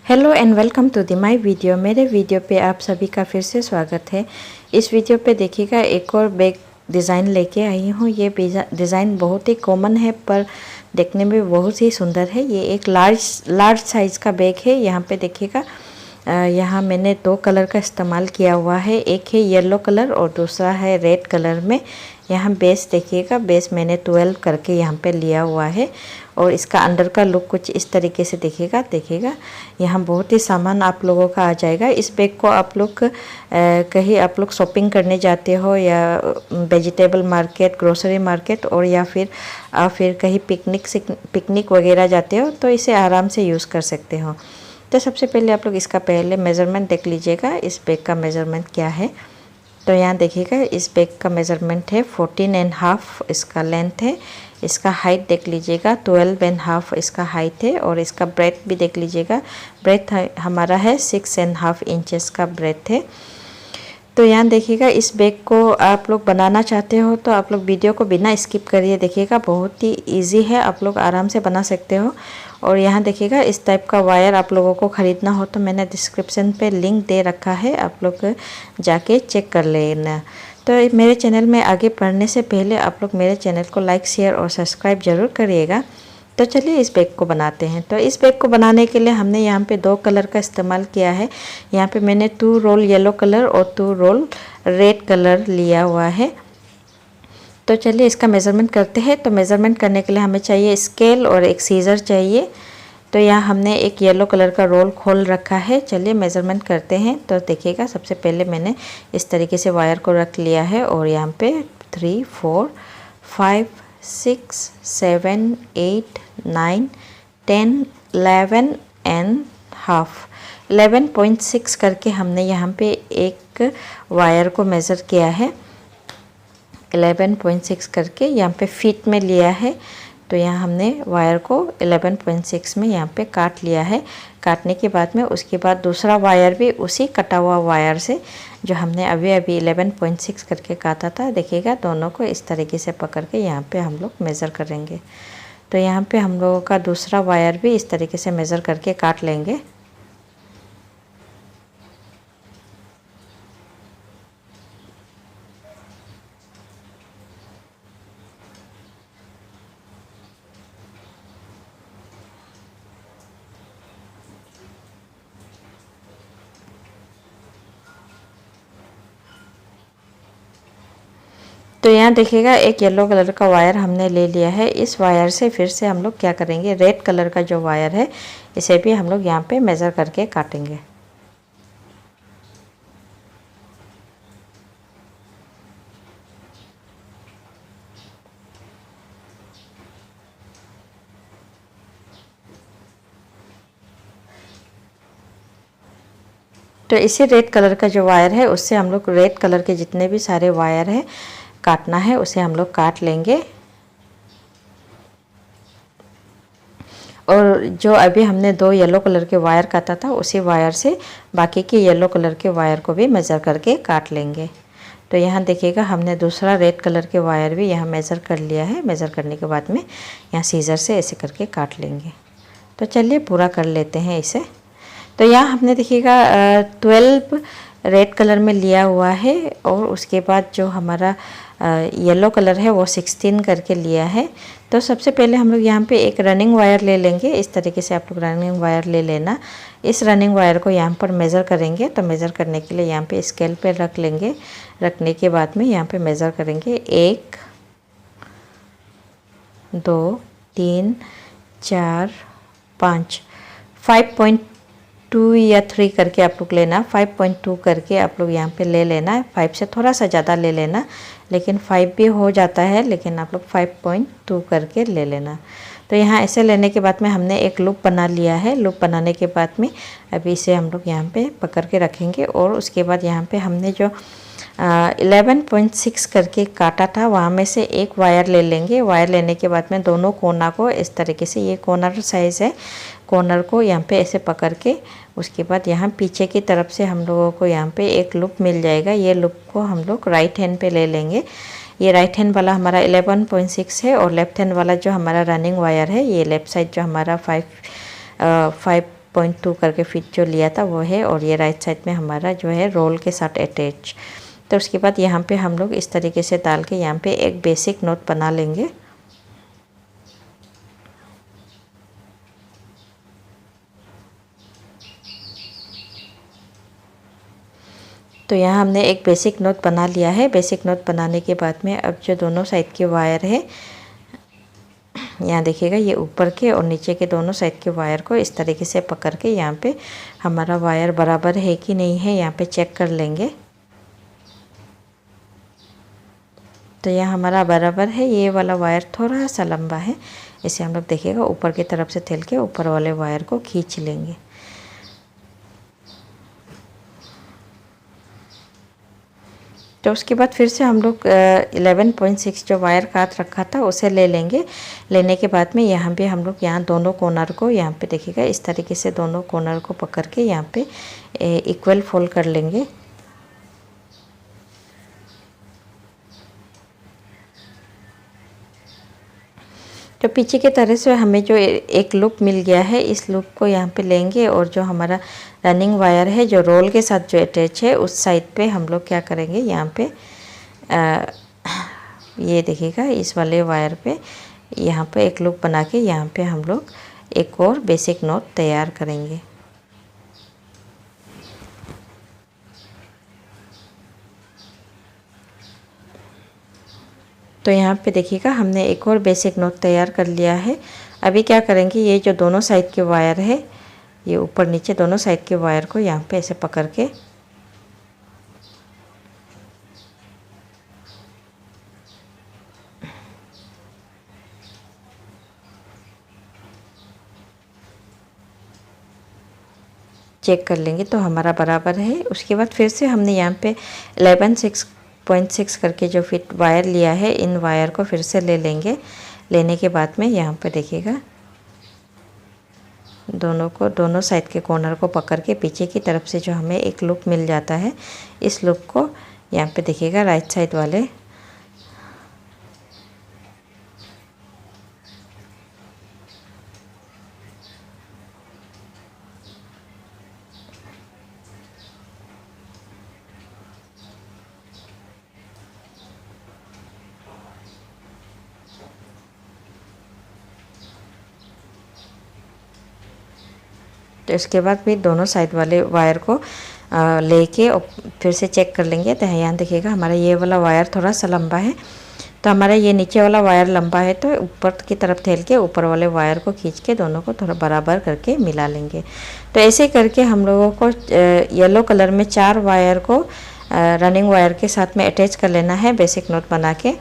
Hello and welcome to the my video. मेरे video पे आप सभी का फिर से स्वागत है। इस वीडियो पे देखिएगा एक और बैग डिज़ाइन लेके आई हूँ। ये डिज़ाइन बहुत ही कॉमन है पर देखने में बहुत ही सुंदर है। ये एक लार्ज साइज़ का बैग है। यहाँ पे देखिएगा यहाँ मैंने दो कलर का इस्तेमाल किया हुआ है। एक है येलो कलर और दूसरा है रेड कलर में। यहाँ बेस देखिएगा, बेस मैंने 12 करके यहाँ पे लिया हुआ है और इसका अंदर का लुक कुछ इस तरीके से देखिएगा। यहाँ बहुत ही सामान आप लोगों का आ जाएगा। इस बैग को आप लोग कहीं आप लोग शॉपिंग करने जाते हो या वेजिटेबल मार्केट, ग्रोसरी मार्केट और या फिर कहीं पिकनिक वगैरह जाते हो तो इसे आराम से यूज़ कर सकते हो। तो सबसे पहले आप लोग इसका पहले मेज़रमेंट देख लीजिएगा, इस बैग का मेज़रमेंट क्या है। तो यहाँ देखिएगा इस बैग का मेज़रमेंट है 14.5 इसका लेंथ है। इसका हाइट देख लीजिएगा 12.5 इसका हाइट है और इसका ब्रेथ भी देख लीजिएगा, ब्रेथ हमारा है 6.5 इंचेस का ब्रेथ है। तो यहाँ देखिएगा इस बैग को आप लोग बनाना चाहते हो तो आप लोग वीडियो को बिना स्किप करिए देखिएगा, बहुत ही इजी है, आप लोग आराम से बना सकते हो। और यहाँ देखिएगा इस टाइप का वायर आप लोगों को ख़रीदना हो तो मैंने डिस्क्रिप्शन पे लिंक दे रखा है, आप लोग जाके चेक कर लेना। तो मेरे चैनल में आगे बढ़ने से पहले आप लोग मेरे चैनल को लाइक, शेयर और सब्सक्राइब ज़रूर करिएगा। तो चलिए इस बैग को बनाते हैं। तो इस बैग को बनाने के लिए हमने यहाँ पे दो कलर का इस्तेमाल किया है। यहाँ पे मैंने 2 रोल येलो कलर और 2 रोल रेड कलर लिया हुआ है। तो चलिए इसका मेज़रमेंट करते हैं। तो मेज़रमेंट करने के लिए हमें चाहिए स्केल और एक सीज़र चाहिए। तो यहाँ हमने एक येलो कलर का रोल खोल रखा है। चलिए मेज़रमेंट करते हैं। तो देखिएगा सबसे पहले मैंने इस तरीके से वायर को रख लिया है और यहाँ पे 3, 4, 5, 6, 7, 8, 9, 10, 11 एंड हाफ 11.6 करके हमने यहाँ पे एक वायर को मेज़र किया है। 11.6 करके यहाँ पे फीट में लिया है। तो यहाँ हमने वायर को 11.6 में यहाँ पे काट लिया है। काटने के बाद में उसके बाद दूसरा वायर भी उसी कटा हुआ वायर से जो हमने अभी 11.6 करके काटा था, देखिएगा दोनों को इस तरीके से पकड़ के यहाँ पे हम लोग मेज़र करेंगे। तो यहाँ पे हम लोगों का दूसरा वायर भी इस तरीके से मेज़र करके काट लेंगे। तो यहाँ देखिएगा एक येलो कलर का वायर हमने ले लिया है। इस वायर से फिर से हम लोग क्या करेंगे, रेड कलर का जो वायर है इसे भी हम लोग यहाँ पे मेज़र करके काटेंगे। तो इसी रेड कलर का जो वायर है उससे हम लोग रेड कलर के जितने भी सारे वायर है काटना है उसे हम लोग काट लेंगे। और जो अभी हमने 2 येलो कलर के वायर काटा था उसी वायर से बाकी के येलो कलर के वायर को भी मेज़र करके काट लेंगे। तो यहाँ देखिएगा हमने दूसरा रेड कलर के वायर भी यहाँ मेज़र कर लिया है। मेज़र करने के बाद में यहाँ सीज़र से ऐसे करके काट लेंगे। तो चलिए पूरा कर लेते हैं इसे। तो यहाँ हमने देखिएगा 12 रेड कलर में लिया हुआ है और उसके बाद जो हमारा येलो कलर है वो 16 करके लिया है। तो सबसे पहले हम लोग यहाँ पे एक रनिंग वायर ले लेंगे। इस तरीके से आप लोग रनिंग वायर ले लेना। इस रनिंग वायर को यहाँ पर मेज़र करेंगे। तो मेज़र करने के लिए यहाँ पे स्केल पे रख लेंगे। रखने के बाद में यहाँ पे मेज़र करेंगे 1, 2, 3, 4, 5, 5.2 या 3 करके आप लोग लेना। 5.2 करके आप लोग यहाँ पे ले लेना। 5 से थोड़ा सा ज़्यादा ले लेना, लेकिन 5 भी हो जाता है, लेकिन आप लोग 5.2 करके ले लेना। तो यहाँ ऐसे लेने के बाद में हमने एक लूप बना लिया है। लूप बनाने के बाद में अभी इसे हम लोग यहाँ पे पकड़ के रखेंगे और उसके बाद यहाँ पे हमने जो 11.6 करके काटा था वहाँ में से एक वायर ले लेंगे। वायर लेने के बाद में दोनों कोना को इस तरीके से, ये कॉर्नर साइज़ है, कॉर्नर को यहाँ पे ऐसे पकड़ के उसके बाद यहाँ पीछे की तरफ से हम लोगों को यहाँ पे एक लूप मिल जाएगा। ये लूप को हम लोग राइट हैंड पे ले लेंगे। ये राइट हैंड वाला हमारा 11.6 है और लेफ्ट हैंड वाला जो हमारा रनिंग वायर है, ये लेफ़्ट साइड जो हमारा 5 0.2 करके फिट जो लिया था वो है, और ये राइट साइड में हमारा जो है रोल के साथ अटैच। तो उसके बाद यहाँ पे हम लोग इस तरीके से डाल के यहाँ पे एक बेसिक नोट बना लेंगे। तो यहाँ हमने एक बेसिक नोट बना लिया है। बेसिक नोट बनाने के बाद में अब जो दोनों साइड के वायर है, यहाँ देखिएगा ये ऊपर के और नीचे के दोनों साइड के वायर को इस तरीके से पकड़ के यहाँ पे हमारा वायर बराबर है कि नहीं है यहाँ पे चेक कर लेंगे। तो यहाँ हमारा बराबर है। ये वाला वायर थोड़ा सा लंबा है, इसे हम लोग देखिएगा ऊपर की तरफ से थेल के ऊपर वाले वायर को खींच लेंगे। तो उसके बाद फिर से हम लोग 11.6 जो वायर काट रखा था उसे ले लेंगे। लेने के बाद में यहाँ पे हम लोग यहाँ दोनों कॉर्नर को यहाँ पे देखिएगा इस तरीके से दोनों कॉर्नर को पकड़ के यहाँ पे इक्वल फोल्ड कर लेंगे। तो पीछे के तरह से हमें जो एक लूप मिल गया है, इस लूप को यहाँ पे लेंगे और जो हमारा रनिंग वायर है जो रोल के साथ जो अटैच है उस साइड पे हम लोग क्या करेंगे, यहाँ पे ये देखिएगा इस वाले वायर पे यहाँ पे एक लूप बना के यहाँ पे हम लोग एक और बेसिक नोट तैयार करेंगे। तो यहाँ पे देखिएगा हमने एक और बेसिक नोट तैयार कर लिया है। अभी क्या करेंगे, ये जो दोनों साइड के वायर है, ये ऊपर नीचे दोनों साइड के वायर को यहाँ पे ऐसे पकड़ के चेक कर लेंगे तो हमारा बराबर है। उसके बाद फिर से हमने यहाँ पे 11.6 करके जो फिट वायर लिया है, इन वायर को फिर से ले लेंगे। लेने के बाद में यहाँ पे देखिएगा दोनों साइड के कॉर्नर को पकड़ के पीछे की तरफ से जो हमें एक लूप मिल जाता है, इस लूप को यहाँ पे देखिएगा राइट साइड वाले तो इसके बाद फिर दोनों साइड वाले वायर को लेके और फिर से चेक कर लेंगे। तो यहाँ देखिएगा हमारा ये वाला वायर थोड़ा सा लंबा है, तो हमारा ये नीचे वाला वायर लंबा है, तो ऊपर की तरफ ठेल के ऊपर वाले वायर को खींच के दोनों को थोड़ा बराबर करके मिला लेंगे। तो ऐसे करके हम लोगों को येलो कलर में 4 वायर को रनिंग वायर के साथ में अटैच कर लेना है बेसिक नोट बना के।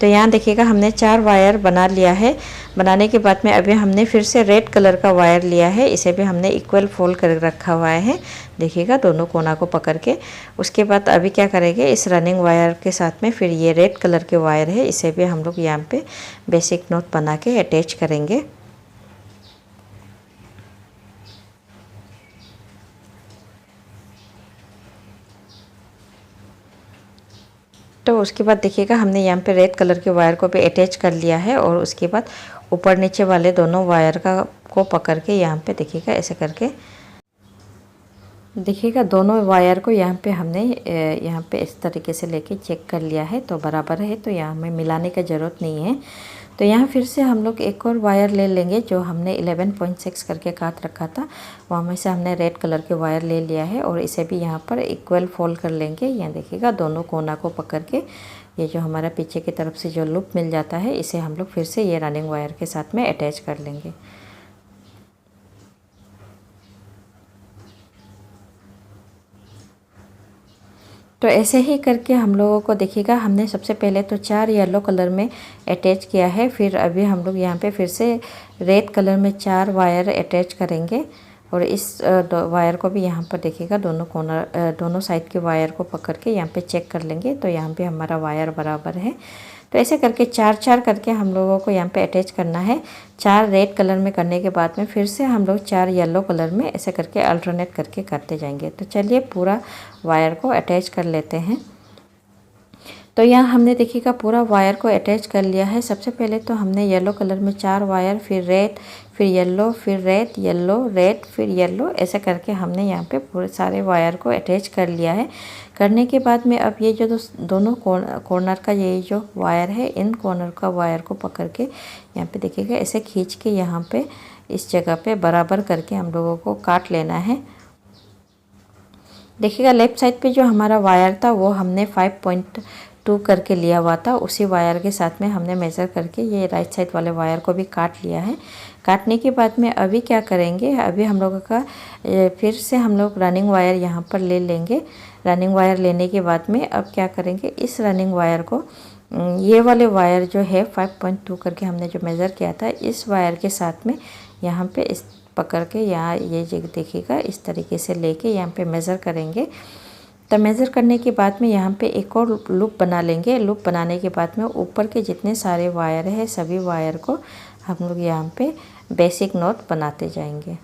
तो यहाँ देखिएगा हमने 4 वायर बना लिया है। बनाने के बाद में अभी हमने फिर से रेड कलर का वायर लिया है, इसे भी हमने इक्वल फोल्ड कर रखा हुआ है, देखिएगा दोनों कोना को पकड़ के। उसके बाद अभी क्या करेंगे, इस रनिंग वायर के साथ में फिर ये रेड कलर के वायर है, इसे भी हम लोग यहाँ पे बेसिक नोट बना के अटैच करेंगे। तो उसके बाद देखिएगा हमने यहाँ पे रेड कलर के वायर को भी अटैच कर लिया है, और उसके बाद ऊपर नीचे वाले दोनों वायर को पकड़ के यहाँ पे देखिएगा ऐसे करके देखिएगा दोनों वायर को यहाँ पे हमने यहाँ पे इस तरीके से लेके चेक कर लिया है, तो बराबर है। तो यहाँ हमें मिलाने का ज़रूरत नहीं है। तो यहाँ फिर से हम लोग एक और वायर ले लेंगे जो हमने 11.6 करके काट रखा था, वहाँ में से हमने रेड कलर के वायर ले लिया है, और इसे भी यहाँ पर इक्वल फोल्ड कर लेंगे। यहाँ देखिएगा दोनों कोना को पकड़ के ये जो हमारा पीछे की तरफ से जो लूप मिल जाता है, इसे हम लोग फिर से ये रनिंग वायर के साथ में अटैच कर लेंगे। तो ऐसे ही करके हम लोगों को देखिएगा हमने सबसे पहले तो 4 येलो कलर में अटैच किया है, फिर अभी हम लोग यहाँ पे फिर से रेड कलर में 4 वायर अटैच करेंगे, और इस वायर को भी यहाँ पर देखिएगा दोनों साइड के वायर को पकड़ के यहाँ पे चेक कर लेंगे। तो यहाँ पे हमारा वायर बराबर है। तो ऐसे करके 4 करके हम लोगों को यहाँ पे अटैच करना है। 4 रेड कलर में करने के बाद में फिर से हम लोग 4 येलो कलर में ऐसे करके अल्टरनेट करके करते जाएंगे। तो चलिए पूरा वायर को अटैच कर लेते हैं। तो यहाँ हमने देखिएगा पूरा वायर को अटैच कर लिया है। सबसे पहले तो हमने येलो कलर में 4 वायर, फिर रेड, फिर येलो, फिर रेड, येलो, रेड, फिर येलो, ऐसे करके हमने यहाँ पे पूरे सारे वायर को अटैच कर लिया है। करने के बाद में अब ये जो दोनों कॉर्नर का ये जो वायर है, इन कॉर्नर का वायर को पकड़ के यहाँ पे देखिएगा ऐसे खींच के यहाँ पे इस जगह पे बराबर करके हम लोगों को काट लेना है। देखिएगा लेफ़्ट साइड पे जो हमारा वायर था वो हमने 5.2 करके लिया हुआ था, उसी वायर के साथ में हमने मेज़र करके ये राइट साइड वाले वायर को भी काट लिया है। काटने के बाद में अभी क्या करेंगे, अभी हम लोगों का फिर से हम लोग रनिंग वायर यहाँ पर ले लेंगे। रनिंग वायर लेने के बाद में अब क्या करेंगे, इस रनिंग वायर को ये वाले वायर जो है 5.2 करके हमने जो मेज़र किया था, इस वायर के साथ में यहाँ पे इस पकड़ के यहाँ ये जगह देखिएगा इस तरीके से लेके यहाँ पे मेज़र करेंगे। तो मेज़र करने के बाद में यहाँ पे एक और लूप बना लेंगे। लूप बनाने के बाद में ऊपर के जितने सारे वायर है सभी वायर को हम लोग यहाँ पे बेसिक नॉट बनाते जाएंगे।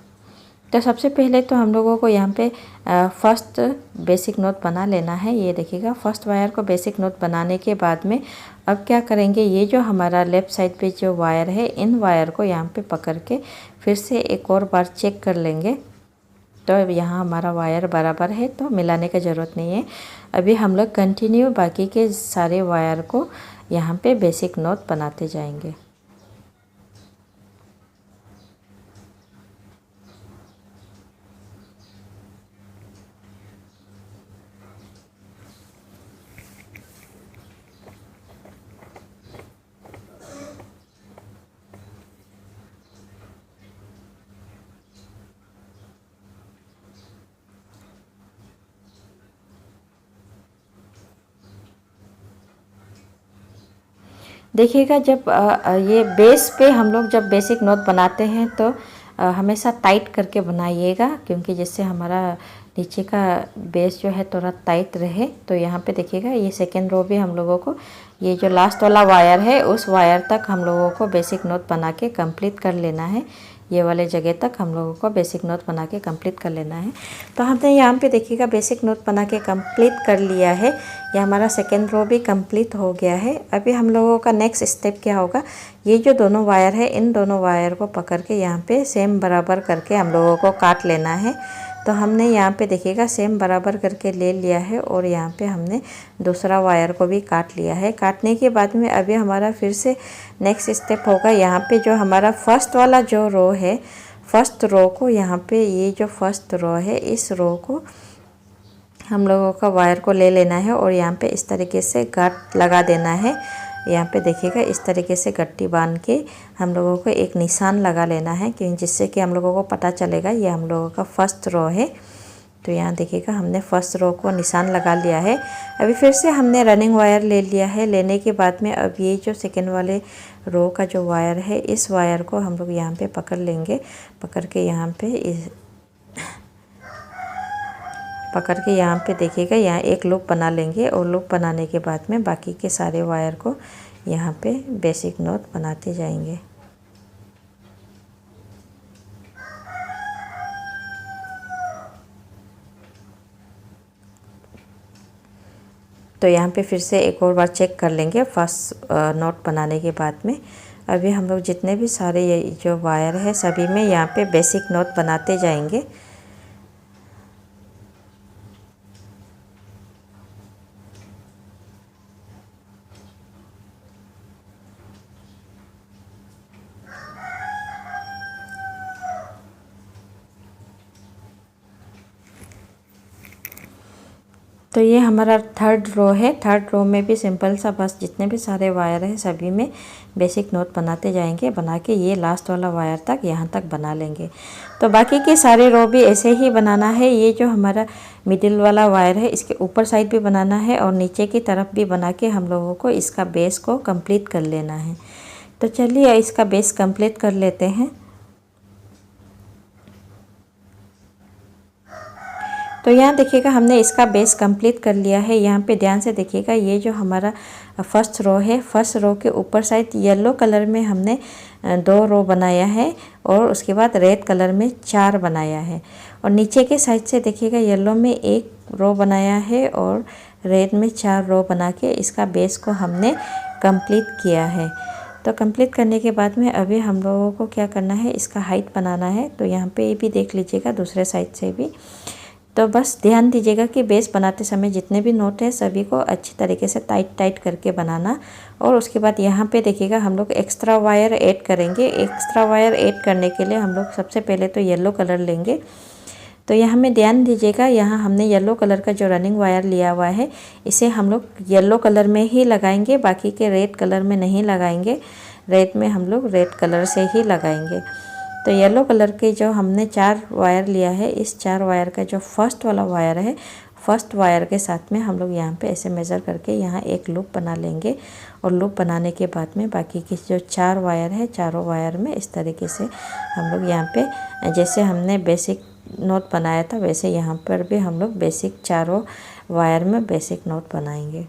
तो सबसे पहले तो हम लोगों को यहाँ पे फर्स्ट बेसिक नॉट बना लेना है। ये देखिएगा फर्स्ट वायर को बेसिक नॉट बनाने के बाद में अब क्या करेंगे, ये जो हमारा लेफ़्ट साइड पे जो वायर है, इन वायर को यहाँ पे पकड़ के फिर से एक और बार चेक कर लेंगे। तो अब यहाँ हमारा वायर बराबर है, तो मिलाने का ज़रूरत नहीं है। अभी हम लोग कंटिन्यू बाकी के सारे वायर को यहाँ पे बेसिक नॉट बनाते जाएंगे। देखिएगा जब ये बेस पे हम लोग जब बेसिक नॉट बनाते हैं तो हमेशा टाइट करके बनाइएगा, क्योंकि जिससे हमारा नीचे का बेस जो है थोड़ा टाइट रहे। तो यहाँ पे देखिएगा ये सेकेंड रो भी हम लोगों को ये जो लास्ट वाला वायर है उस वायर तक हम लोगों को बेसिक नॉट बना के कंप्लीट कर लेना है। ये वाले जगह तक हम लोगों को बेसिक नॉट बना के कंप्लीट कर लेना है। तो हमने यहाँ पे देखिएगा बेसिक नॉट बना के कंप्लीट कर लिया है। ये हमारा सेकेंड रो भी कंप्लीट हो गया है। अभी हम लोगों का नेक्स्ट स्टेप क्या होगा, ये जो दोनों वायर है इन दोनों वायर को पकड़ के यहाँ पे सेम बराबर करके हम लोगों को काट लेना है। तो हमने यहाँ पे देखिएगा सेम बराबर करके ले लिया है और यहाँ पे हमने दूसरा वायर को भी काट लिया है। काटने के बाद में अभी हमारा फिर से नेक्स्ट स्टेप होगा, यहाँ पे जो हमारा फर्स्ट वाला जो रो है, फर्स्ट रो को यहाँ पे ये जो फर्स्ट रो है इस रो को हम लोगों का वायर को ले लेना है और यहाँ पे इस तरीके से गांठ लगा देना है। यहाँ पे देखिएगा इस तरीके से गट्टी बांध के हम लोगों को एक निशान लगा लेना है, क्योंकि जिससे कि हम लोगों को पता चलेगा ये हम लोगों का फर्स्ट रो है। तो यहाँ देखिएगा हमने फर्स्ट रो को निशान लगा लिया है। अभी फिर से हमने रनिंग वायर ले लिया है। लेने के बाद में अब ये जो सेकेंड वाले रो का जो वायर है इस वायर को हम लोग यहाँ पे पकड़ लेंगे। पकड़ के यहाँ पे देखिएगा यहाँ एक लूप बना लेंगे और लूप बनाने के बाद में बाकी के सारे वायर को यहाँ पे बेसिक नॉट बनाते जाएंगे। तो यहाँ पे फिर से एक और बार चेक कर लेंगे फर्स्ट नॉट बनाने के बाद में। अभी हम लोग जितने भी सारे ये जो वायर है सभी में यहाँ पे बेसिक नॉट बनाते जाएंगे। तो ये हमारा थर्ड रो है। थर्ड रो में भी सिंपल सा बस जितने भी सारे वायर हैं सभी में बेसिक नॉट बनाते जाएंगे। बना के ये लास्ट वाला वायर तक यहाँ तक बना लेंगे। तो बाकी के सारे रो भी ऐसे ही बनाना है। ये जो हमारा मिडिल वाला वायर है इसके ऊपर साइड भी बनाना है और नीचे की तरफ भी बना के हम लोगों को इसका बेस को कंप्लीट कर लेना है। तो चलिए इसका बेस कंप्लीट कर लेते हैं। तो यहाँ देखिएगा हमने इसका बेस कंप्लीट कर लिया है। यहाँ पे ध्यान से देखिएगा ये जो हमारा फर्स्ट रो है, फर्स्ट रो के ऊपर साइड येलो कलर में हमने 2 रो बनाया है और उसके बाद रेड कलर में 4 बनाया है। और नीचे के साइड से देखिएगा येलो में 1 रो बनाया है और रेड में 4 रो बना के इसका बेस को हमने कंप्लीट किया है। तो कंप्लीट करने के बाद में अभी हम लोगों को क्या करना है, इसका हाइट बनाना है। तो यहाँ पे ये भी देख लीजिएगा दूसरे साइड से भी। तो बस ध्यान दीजिएगा कि बेस बनाते समय जितने भी नोट हैं सभी को अच्छी तरीके से टाइट करके बनाना। और उसके बाद यहाँ पे देखिएगा हम लोग एक्स्ट्रा वायर ऐड करेंगे। एक्स्ट्रा वायर ऐड करने के लिए हम लोग सबसे पहले तो येलो कलर लेंगे। तो यहाँ में ध्यान दीजिएगा, यहाँ हमने येलो कलर का जो रनिंग वायर लिया हुआ है इसे हम लोग येलो कलर में ही लगाएंगे, बाकी के रेड कलर में नहीं लगाएंगे। रेड में हम लोग रेड कलर से ही लगाएंगे। तो येलो कलर के जो हमने 4 वायर लिया है, इस 4 वायर का जो फर्स्ट वाला वायर है, फर्स्ट वायर के साथ में हम लोग यहाँ पे ऐसे मेज़र करके यहाँ एक लूप बना लेंगे। और लूप बनाने के बाद में बाकी के जो 4 वायर है, चारों वायर में इस तरीके से हम लोग यहाँ पे जैसे हमने बेसिक नोट बनाया था वैसे यहाँ पर भी हम लोग बेसिक चारों वायर में बेसिक नोट बनाएंगे।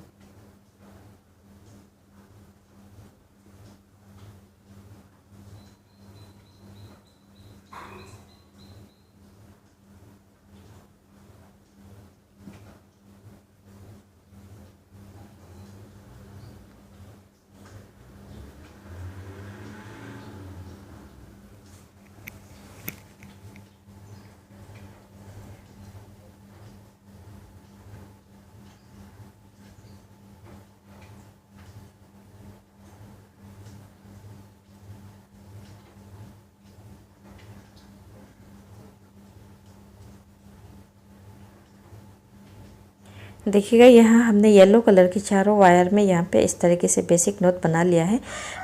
देखिएगा यहाँ हमने येलो कलर की चारों वायर में यहाँ पे इस तरीके से बेसिक नोट बना लिया है।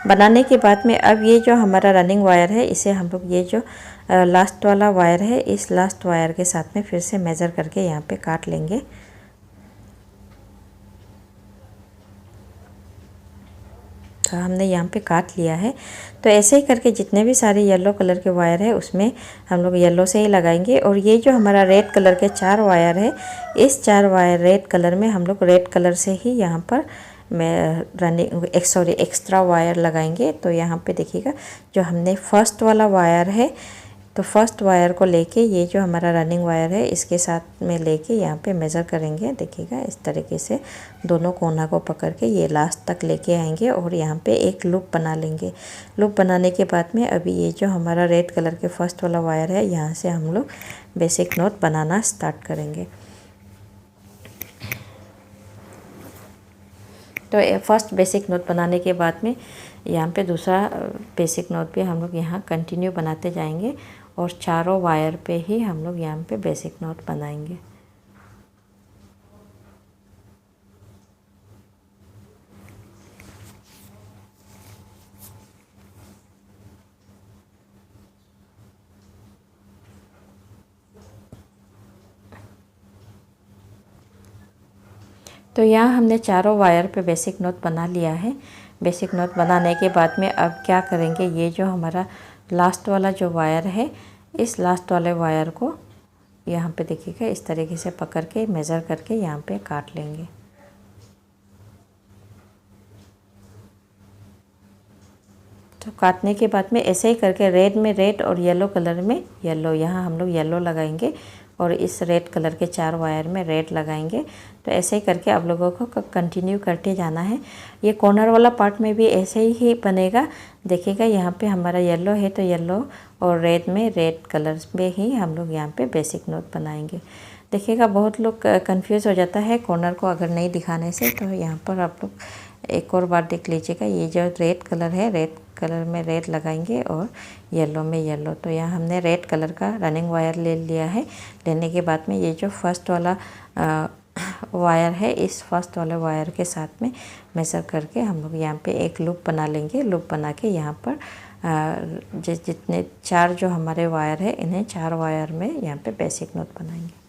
बनाने के बाद में अब ये जो हमारा रनिंग वायर है इसे हम लोग ये जो लास्ट वाला वायर है, इस लास्ट वायर के साथ में फिर से मेज़र करके यहाँ पे काट लेंगे। तो हमने यहाँ पे काट लिया है। तो ऐसे ही करके जितने भी सारे येलो कलर के वायर है उसमें हम लोग येलो से ही लगाएंगे। और ये जो हमारा रेड कलर के 4 वायर है, इस 4 वायर रेड कलर में हम लोग रेड कलर से ही यहाँ पर एक्स्ट्रा वायर लगाएंगे। तो यहाँ पे देखिएगा जो हमने फर्स्ट वाला वायर है, तो फर्स्ट वायर को लेके ये जो हमारा रनिंग वायर है इसके साथ में लेके यहाँ पे मेज़र करेंगे। देखिएगा इस तरीके से दोनों कोना को पकड़ के ये लास्ट तक लेके आएंगे और यहाँ पे एक लूप बना लेंगे। लूप बनाने के बाद में अभी ये जो हमारा रेड कलर के फर्स्ट वाला वायर है यहाँ से हम लोग बेसिक नोट बनाना स्टार्ट करेंगे। तो फर्स्ट बेसिक नोट बनाने के बाद में यहाँ पे दूसरा बेसिक नोट भी हम लोग यहाँ कंटिन्यू बनाते जाएंगे और चारों वायर पे ही हम लोग यहाँ पे बेसिक नोट बनाएंगे। तो यहाँ हमने चारों वायर पे बेसिक नोट बना लिया है। बेसिक नोट बनाने के बाद में अब क्या करेंगे, ये जो हमारा लास्ट वाला जो वायर है, इस लास्ट वाले वायर को यहाँ पे देखिएगा इस तरीके से पकड़ के मेज़र करके यहाँ पे काट लेंगे। तो काटने के बाद में ऐसे ही करके रेड में रेड और येलो कलर में येलो, यहाँ हम लोग येलो लगाएंगे और इस रेड कलर के 4 वायर में रेड लगाएंगे। तो ऐसे ही करके आप लोगों को कंटिन्यू करते जाना है। ये कॉर्नर वाला पार्ट में भी ऐसे ही बनेगा। देखिएगा यहाँ पे हमारा येलो है तो येलो और रेड में रेड कलर में ही हम लोग यहाँ पे बेसिक नोट बनाएंगे। देखिएगा बहुत लोग कंफ्यूज हो जाता है कॉर्नर को अगर नहीं दिखाने से। तो यहाँ पर आप लोग एक और बार देख लीजिएगा, ये जो रेड कलर है, रेड कलर में रेड लगाएंगे और येलो में येलो। तो यहाँ हमने रेड कलर का रनिंग वायर ले लिया है। लेने के बाद में ये जो फर्स्ट वाला वायर है, इस फर्स्ट वाले वायर के साथ में मेज़र करके हम लोग यहाँ पे एक लूप बना लेंगे। लूप बना के यहाँ पर जितने 4 जो हमारे वायर है, इन्हें 4 वायर में यहाँ पे बेसिक नोट बनाएंगे।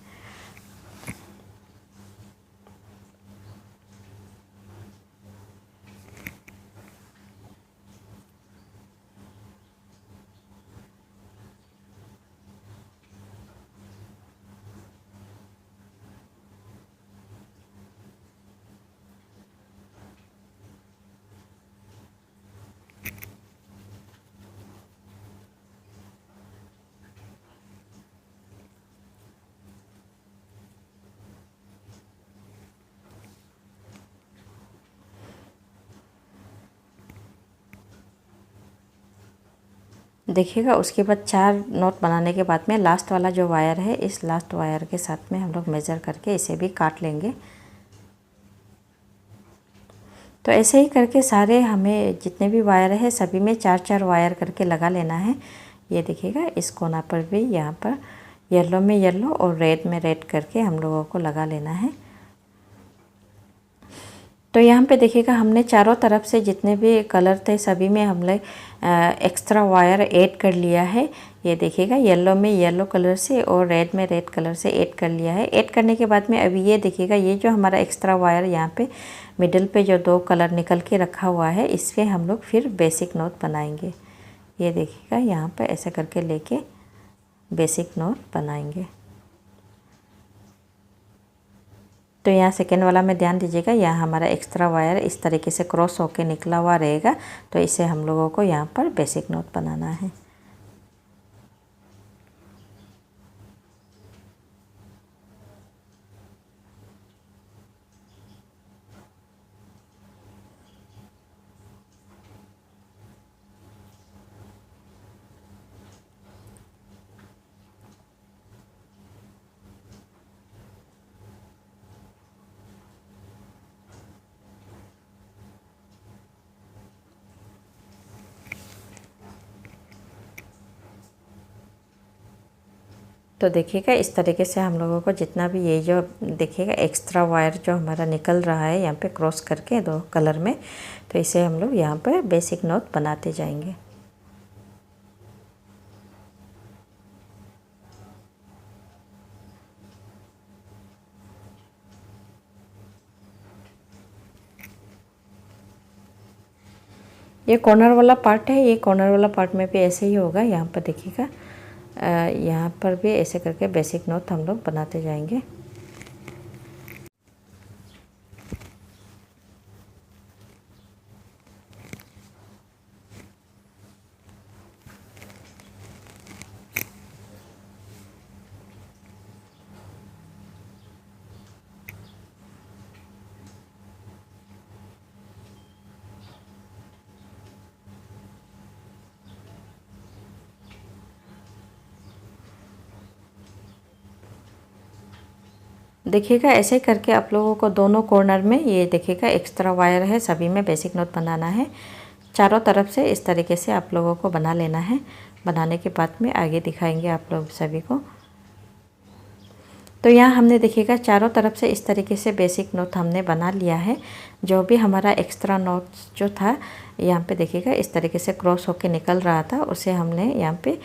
देखिएगा उसके बाद 4 नॉट बनाने के बाद में लास्ट वाला जो वायर है, इस लास्ट वायर के साथ में हम लोग मेज़र करके इसे भी काट लेंगे। तो ऐसे ही करके सारे हमें जितने भी वायर है सभी में 4-4 वायर करके लगा लेना है। ये देखिएगा इस कोना पर भी यहाँ पर येलो में येलो और रेड में रेड करके हम लोगों को लगा लेना है। तो यहाँ पे देखिएगा हमने चारों तरफ से जितने भी कलर थे सभी में हमने एक्स्ट्रा वायर ऐड कर लिया है। ये देखिएगा येलो में येलो कलर से और रेड में रेड कलर से ऐड कर लिया है। ऐड करने के बाद में अभी ये देखिएगा ये जो हमारा एक्स्ट्रा वायर यहाँ पे मिडिल पे जो 2 कलर निकल के रखा हुआ है, इसके हम लोग फिर बेसिक नोट बनाएंगे। ये देखिएगा यहाँ पर ऐसे करके लेके बेसिक नोट बनाएंगे। तो यहाँ सेकेंड वाला में ध्यान दीजिएगा, यहाँ हमारा एक्स्ट्रा वायर इस तरीके से क्रॉस होके निकला हुआ रहेगा। तो इसे हम लोगों को यहाँ पर बेसिक नोट बनाना है। तो देखिएगा इस तरीके से हम लोगों को जितना भी ये जो देखिएगा एक्स्ट्रा वायर जो हमारा निकल रहा है यहाँ पे क्रॉस करके 2 कलर में, तो इसे हम लोग यहाँ पर बेसिक नोट बनाते जाएंगे। ये कॉर्नर वाला पार्ट है, ये कॉर्नर वाला पार्ट में भी ऐसे ही होगा। यहाँ पर देखिएगा यहाँ पर भी ऐसे करके बेसिक नोट हम लोग बनाते जाएंगे। देखिएगा ऐसे करके आप लोगों को दोनों कॉर्नर में ये देखिएगा एक्स्ट्रा वायर है सभी में बेसिक नोट बनाना है। चारों तरफ से इस तरीके से आप लोगों को बना लेना है। बनाने के बाद में आगे दिखाएंगे आप लोग सभी को। तो यहाँ हमने देखिएगा चारों तरफ से इस तरीके से बेसिक नोट हमने बना लिया है। जो भी हमारा एक्स्ट्रा नोट जो था यहाँ पे देखिएगा इस तरीके से क्रॉस होके निकल रहा था, उसे हमने यहाँ पे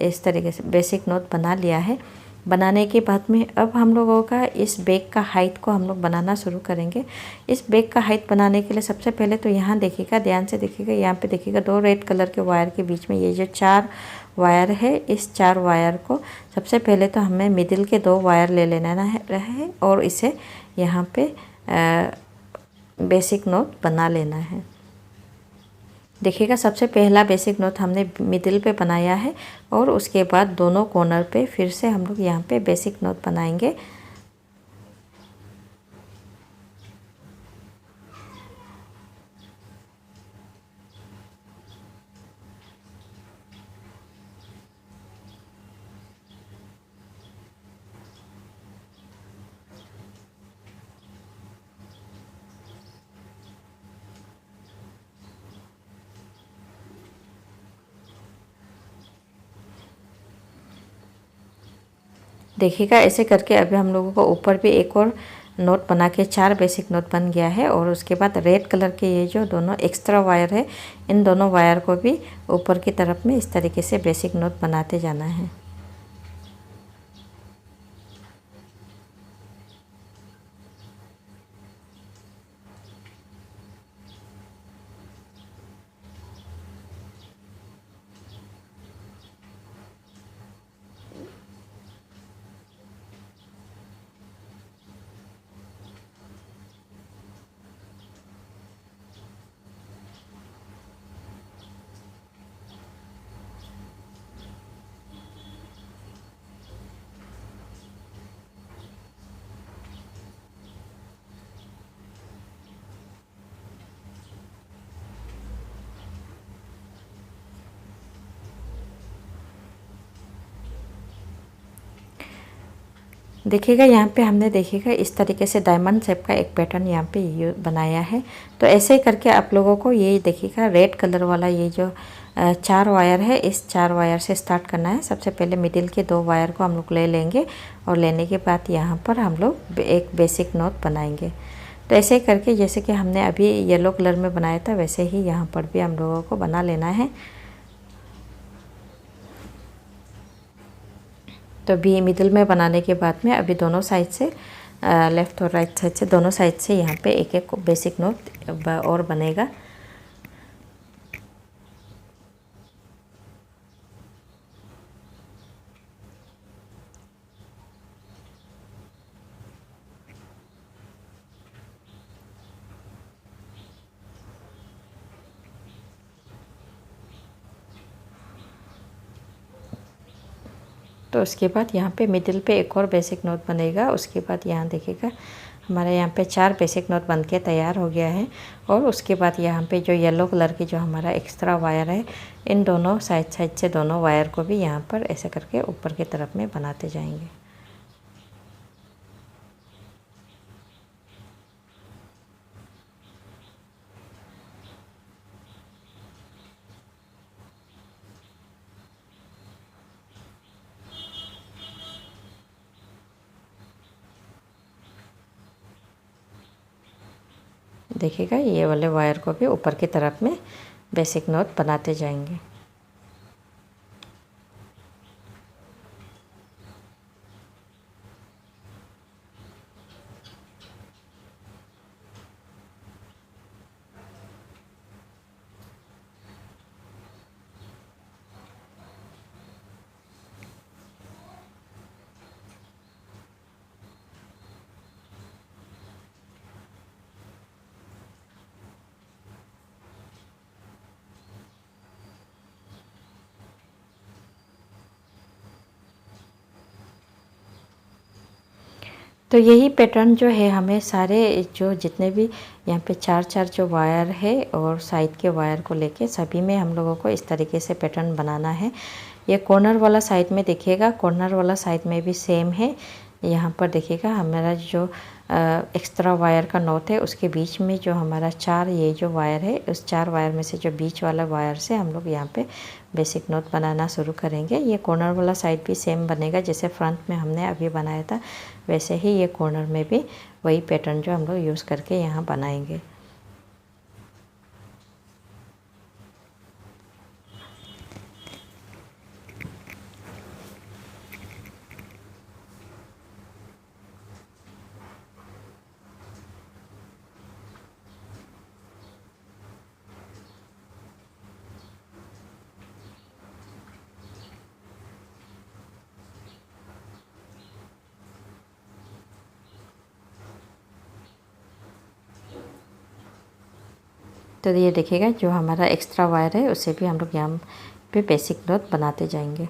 इस तरीके से बेसिक नोट बना लिया है। बनाने के बाद में अब हम लोगों का इस बैग का हाइट को हम लोग बनाना शुरू करेंगे। इस बैग का हाइट बनाने के लिए सबसे पहले तो यहाँ देखिएगा, ध्यान से देखिएगा, यहाँ पे देखिएगा 2 रेड कलर के वायर के बीच में ये जो 4 वायर है, इस 4 वायर को सबसे पहले तो हमें मिडिल के 2 वायर ले लेना है और इसे यहाँ पे बेसिक नोट बना लेना है। देखिएगा सबसे पहला बेसिक नोट हमने मिडिल पे बनाया है और उसके बाद दोनों कॉर्नर पे फिर से हम लोग यहाँ पे बेसिक नोट बनाएंगे। देखिएगा ऐसे करके अभी हम लोगों को ऊपर भी एक और नोट बना के 4 बेसिक नोट बन गया है। और उसके बाद रेड कलर के ये जो दोनों एक्स्ट्रा वायर है, इन दोनों वायर को भी ऊपर की तरफ में इस तरीके से बेसिक नोट बनाते जाना है। देखिएगा यहाँ पे हमने देखिएगा इस तरीके से डायमंड शेप का एक पैटर्न यहाँ पे ये बनाया है। तो ऐसे ही करके आप लोगों को ये देखिएगा रेड कलर वाला ये जो 4 वायर है, इस 4 वायर से स्टार्ट करना है। सबसे पहले मिडिल के 2 वायर को हम लोग ले लेंगे और लेने के बाद यहाँ पर हम लोग एक बेसिक नॉट बनाएंगे। तो ऐसे ही करके जैसे कि हमने अभी येलो कलर में बनाया था वैसे ही यहाँ पर भी हम लोगों को बना लेना है। तो अभी मिडिल में बनाने के बाद में अभी दोनों साइड से लेफ़्ट और राइट साइड से दोनों साइड से यहाँ पे एक एक बेसिक नॉट और बनेगा। तो उसके बाद यहाँ पे मिडिल पे एक और बेसिक नॉट बनेगा। उसके बाद यहाँ देखिएगा हमारे यहाँ पे 4 बेसिक नॉट बन के तैयार हो गया है। और उसके बाद यहाँ पे जो येलो कलर की जो हमारा एक्स्ट्रा वायर है, इन दोनों साइड से दोनों वायर को भी यहाँ पर ऐसे करके ऊपर की तरफ में बनाते जाएंगे। देखिएगा ये वाले वायर को भी ऊपर की तरफ में बेसिक नॉट बनाते जाएंगे। तो यही पैटर्न जो है हमें सारे जो जितने भी यहाँ पे 4 जो वायर है और साइड के वायर को लेके सभी में हम लोगों को इस तरीके से पैटर्न बनाना है। ये कॉर्नर वाला साइड में देखिएगा, कॉर्नर वाला साइड में भी सेम है। यहाँ पर देखिएगा हमारा जो एक्स्ट्रा वायर का नॉट है उसके बीच में जो हमारा 4 ये जो वायर है, उस 4 वायर में से जो बीच वाला वायर से हम लोग यहाँ पे बेसिक नॉट बनाना शुरू करेंगे। ये कॉर्नर वाला साइड भी सेम बनेगा, जैसे फ्रंट में हमने अभी बनाया था वैसे ही ये कॉर्नर में भी वही पैटर्न जो हम लोग यूज़ करके यहाँ बनाएंगे। तो ये देखिएगा जो हमारा एक्स्ट्रा वायर है उसे भी हम लोग यहाँ पे बेसिक नॉट बनाते जाएंगे।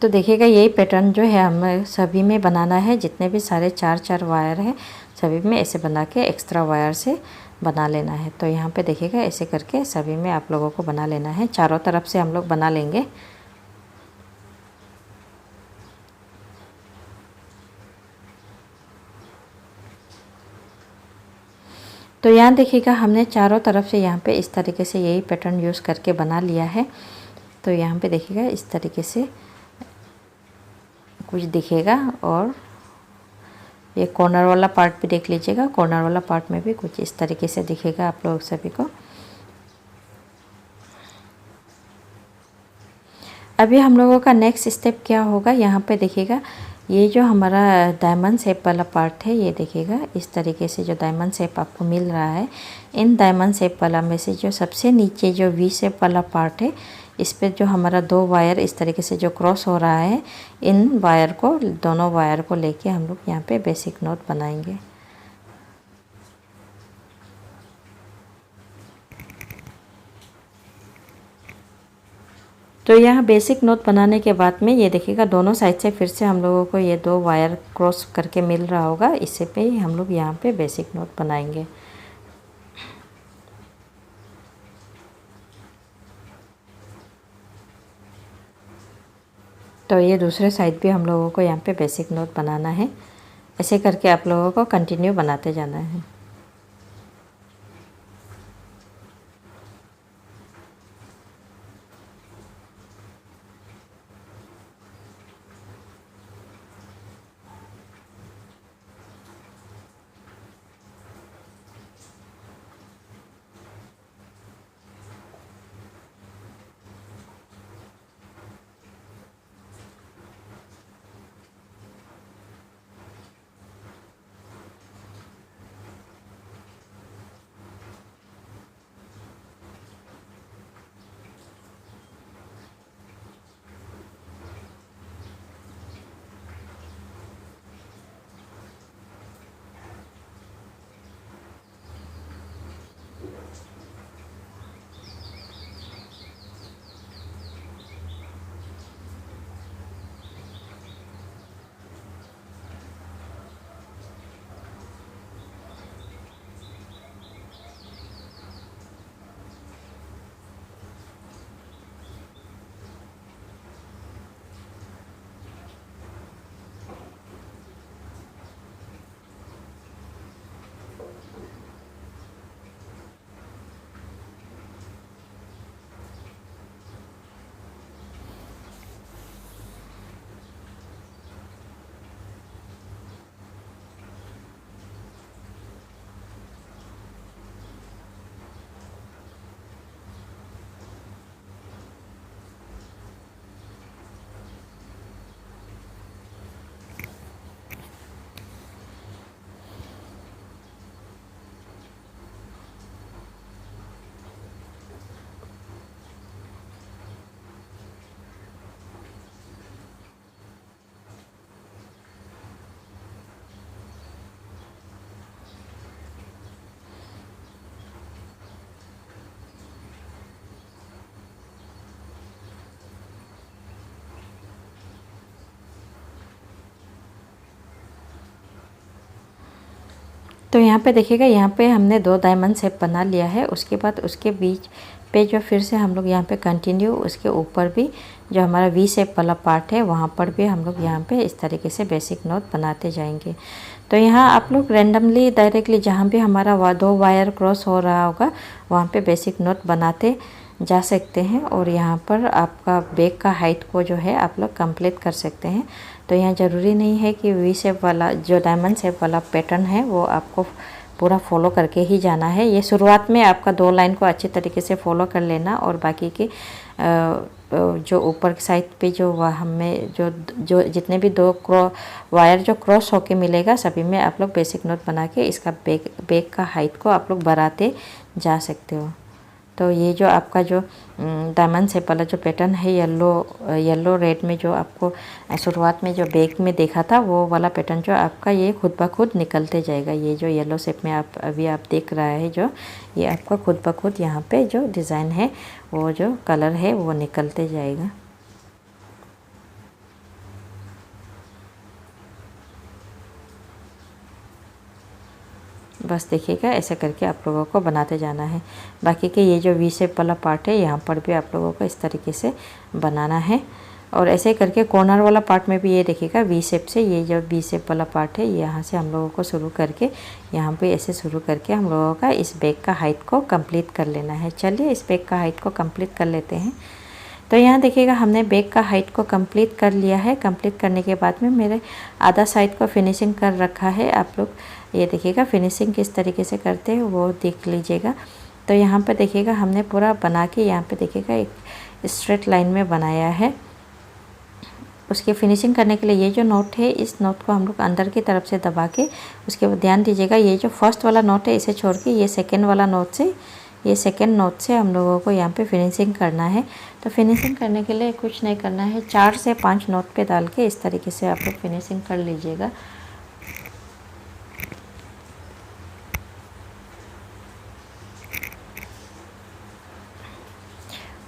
तो देखिएगा यही पैटर्न जो है हमें सभी में बनाना है, जितने भी सारे 4 वायर हैं सभी में ऐसे बना के एक्स्ट्रा वायर से बना लेना है। तो यहाँ पे देखिएगा ऐसे करके सभी में आप लोगों को बना लेना है, चारों तरफ से हम लोग बना लेंगे। तो यहाँ देखिएगा हमने चारों तरफ से यहाँ पे इस तरीके से यही पैटर्न यूज़ करके बना लिया है। तो यहाँ पे देखिएगा इस तरीके से कुछ दिखेगा और ये कॉर्नर वाला पार्ट भी देख लीजिएगा। कॉर्नर वाला पार्ट में भी कुछ इस तरीके से दिखेगा आप लोग सभी को। अभी हम लोगों का नेक्स्ट स्टेप क्या होगा, यहाँ पे देखिएगा ये जो हमारा डायमंड शेप वाला पार्ट है, ये देखिएगा इस तरीके से जो डायमंड शेप आपको मिल रहा है, इन डायमंड शेप वाला में से जो सबसे नीचे जो वी शेप वाला पार्ट है, इस पे जो हमारा 2 वायर इस तरीके से जो क्रॉस हो रहा है, इन वायर को, दोनों वायर को लेके हम लोग यहाँ पे बेसिक नोट बनाएंगे। तो यहाँ बेसिक नोट बनाने के बाद में ये देखिएगा दोनों साइड से फिर से हम लोगों को ये 2 वायर क्रॉस करके मिल रहा होगा, इससे पे ही हम लोग यहाँ पे बेसिक नोट बनाएंगे। तो ये दूसरे साइड भी हम लोगों को यहाँ पे बेसिक नोट बनाना है। ऐसे करके आप लोगों को कंटिन्यू बनाते जाना है। तो यहाँ पे देखिएगा, यहाँ पे हमने 2 डायमंड शेप बना लिया है। उसके बाद उसके बीच पे जो फिर से हम लोग यहाँ पे कंटिन्यू, उसके ऊपर भी जो हमारा वी शेप वाला पार्ट है, वहाँ पर भी हम लोग यहाँ पे इस तरीके से बेसिक नोट बनाते जाएंगे। तो यहाँ आप लोग रैंडमली डायरेक्टली जहाँ भी हमारा 2 वायर क्रॉस हो रहा होगा वहाँ पे बेसिक नोट बनाते जा सकते हैं। और यहाँ पर आपका बैक का हाइट को जो है आप लोग कंप्लीट कर सकते हैं। तो यहाँ ज़रूरी नहीं है कि वी शेप वाला जो डायमंड शेप वाला पैटर्न है वो आपको पूरा फॉलो करके ही जाना है। ये शुरुआत में आपका 2 लाइन को अच्छे तरीके से फॉलो कर लेना, और बाकी के जो ऊपर की साइड पे जो हमें जो जितने भी 2 वायर जो क्रॉस होके मिलेगा, सभी में आप लोग बेसिक नोट बना के इसका बैक का हाइट को आप लोग बढ़ाते जा सकते हो। तो ये जो आपका जो डायमंड शेप वाला जो पैटर्न है, येलो रेड में जो आपको शुरुआत में जो बैक में देखा था, वो वाला पैटर्न जो आपका ये खुद ब खुद निकलते जाएगा। ये जो येलो शेप में आप देख रहा है, जो ये आपका खुद ब खुद यहाँ पे जो डिज़ाइन है, वो जो कलर है वो निकलते जाएगा। बस देखिएगा, ऐसे करके आप लोगों को बनाते जाना है। बाकी के ये जो वी शेप वाला पार्ट है, यहाँ पर भी आप लोगों को इस तरीके से बनाना है। और ऐसे करके कॉर्नर वाला पार्ट में भी ये देखिएगा वी शेप से, ये जो वी शेप वाला पार्ट है, यहाँ से हम लोगों को शुरू करके यहाँ पे ऐसे शुरू करके हम लोगों का इस बैक का हाइट को कंप्लीट कर लेना है। चलिए इस बैक का हाइट को कंप्लीट कर लेते हैं। तो यहाँ देखिएगा हमने बैक का हाइट को कंप्लीट कर लिया है। कंप्लीट करने के बाद में मेरे आधा साइड को फिनिशिंग कर रखा है। आप लोग ये देखिएगा फिनिशिंग किस तरीके से करते हैं वो देख लीजिएगा। तो यहाँ पर देखिएगा हमने पूरा बना के यहाँ पे देखिएगा एक स्ट्रेट लाइन में बनाया है। उसकी फिनिशिंग करने के लिए ये जो नोट है, इस नोट को हम लोग अंदर की तरफ से दबा के, उसके बाद ध्यान दीजिएगा ये जो फर्स्ट वाला नोट है इसे छोड़ के ये सेकेंड वाला नोट से, ये सेकेंड नोट से हम लोगों को यहाँ पे फिनिशिंग करना है। तो फिनिशिंग करने के लिए कुछ नहीं करना है, 4 से 5 नोट पे डाल के इस तरीके से आप लोग फिनिशिंग कर लीजिएगा।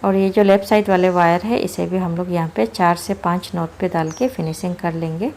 और ये जो लेफ़्ट साइड वाले वायर है इसे भी हम लोग यहाँ पे 4 से 5 नोट पे डाल के फिनिशिंग कर लेंगे।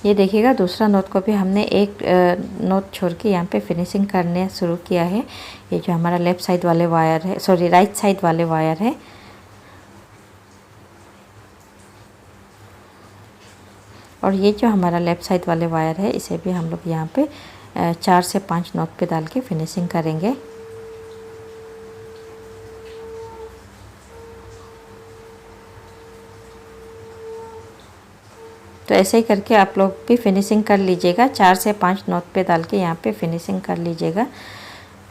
ये देखिएगा दूसरा नोट को भी हमने एक नोट छोड़ के यहाँ पे फिनिशिंग करने शुरू किया है। ये जो हमारा लेफ़्ट साइड वाले वायर है, सॉरी राइट साइड वाले वायर है। और ये जो हमारा लेफ़्ट साइड वाले वायर है इसे भी हम लोग यहाँ पे 4 से 5 नोट पे डाल के फिनिशिंग करेंगे। तो ऐसे ही करके आप लोग भी फिनिशिंग कर लीजिएगा। 4 से 5 नोट पे डाल के यहाँ पे फिनिशिंग कर लीजिएगा।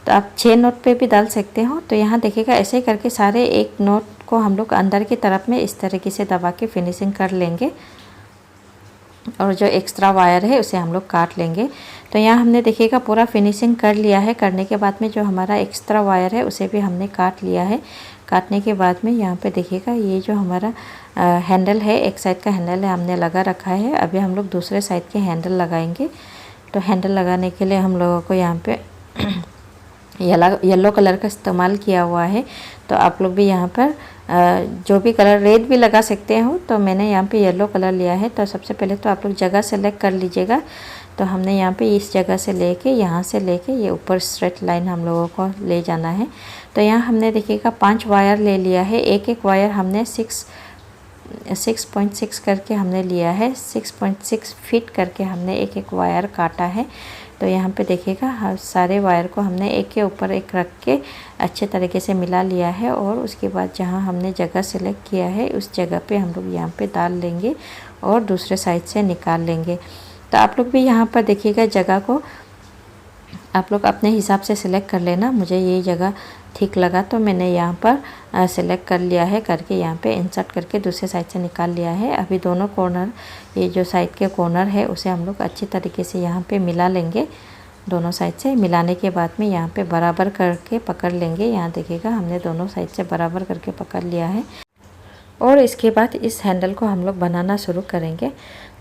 तो आप 6 नोट पे भी डाल सकते हो। तो यहाँ देखिएगा ऐसे ही करके सारे एक नोट को हम लोग अंदर की तरफ में इस तरीके से दबा के फिनिशिंग कर लेंगे। और जो एक्स्ट्रा वायर है उसे हम लोग काट लेंगे। तो यहाँ हमने देखिएगा पूरा फिनिशिंग कर लिया है। करने के बाद में जो हमारा एक्स्ट्रा वायर है उसे भी हमने काट लिया है। काटने के बाद में यहाँ पे देखिएगा ये जो हमारा हैंडल है, एक साइड का हैंडल है हमने लगा रखा है। अभी हम लोग दूसरे साइड के हैंडल लगाएंगे। तो हैंडल लगाने के लिए हम लोगों को यहाँ पे येलो कलर का इस्तेमाल किया हुआ है। तो आप लोग भी यहाँ पर जो भी कलर, रेड भी लगा सकते हो। तो मैंने यहाँ पे येलो कलर लिया है। तो सबसे पहले तो आप लोग जगह सेलेक्ट कर लीजिएगा। तो हमने यहाँ पे इस जगह से लेके, यहाँ से लेके ये ऊपर स्ट्रेट लाइन हम लोगों को ले जाना है। तो यहाँ हमने देखिएगा 5 वायर ले लिया है। एक एक वायर हमने 6.6 करके हमने लिया है। 6.6 फीट करके हमने एक एक वायर काटा है। तो यहाँ पे देखिएगा हर सारे वायर को हमने एक के ऊपर एक रख के अच्छे तरीके से मिला लिया है। और उसके बाद जहाँ हमने जगह सेलेक्ट किया है उस जगह पे हम लोग यहाँ पे डाल लेंगे और दूसरे साइड से निकाल लेंगे। तो आप लोग भी यहाँ पर देखिएगा जगह को आप लोग अपने हिसाब से सिलेक्ट कर लेना। मुझे ये जगह ठीक लगा तो मैंने यहाँ पर सिलेक्ट कर लिया है, करके यहाँ पे इंसर्ट करके दूसरे साइड से निकाल लिया है। अभी दोनों कॉर्नर, ये जो साइड के कॉर्नर है उसे हम लोग अच्छी तरीके से यहाँ पे मिला लेंगे। दोनों साइड से मिलाने के बाद में यहाँ पे बराबर करके पकड़ लेंगे। यहाँ देखिएगा हमने दोनों साइड से बराबर करके पकड़ लिया है। और इसके बाद इस हैंडल को हम लोग बनाना शुरू करेंगे।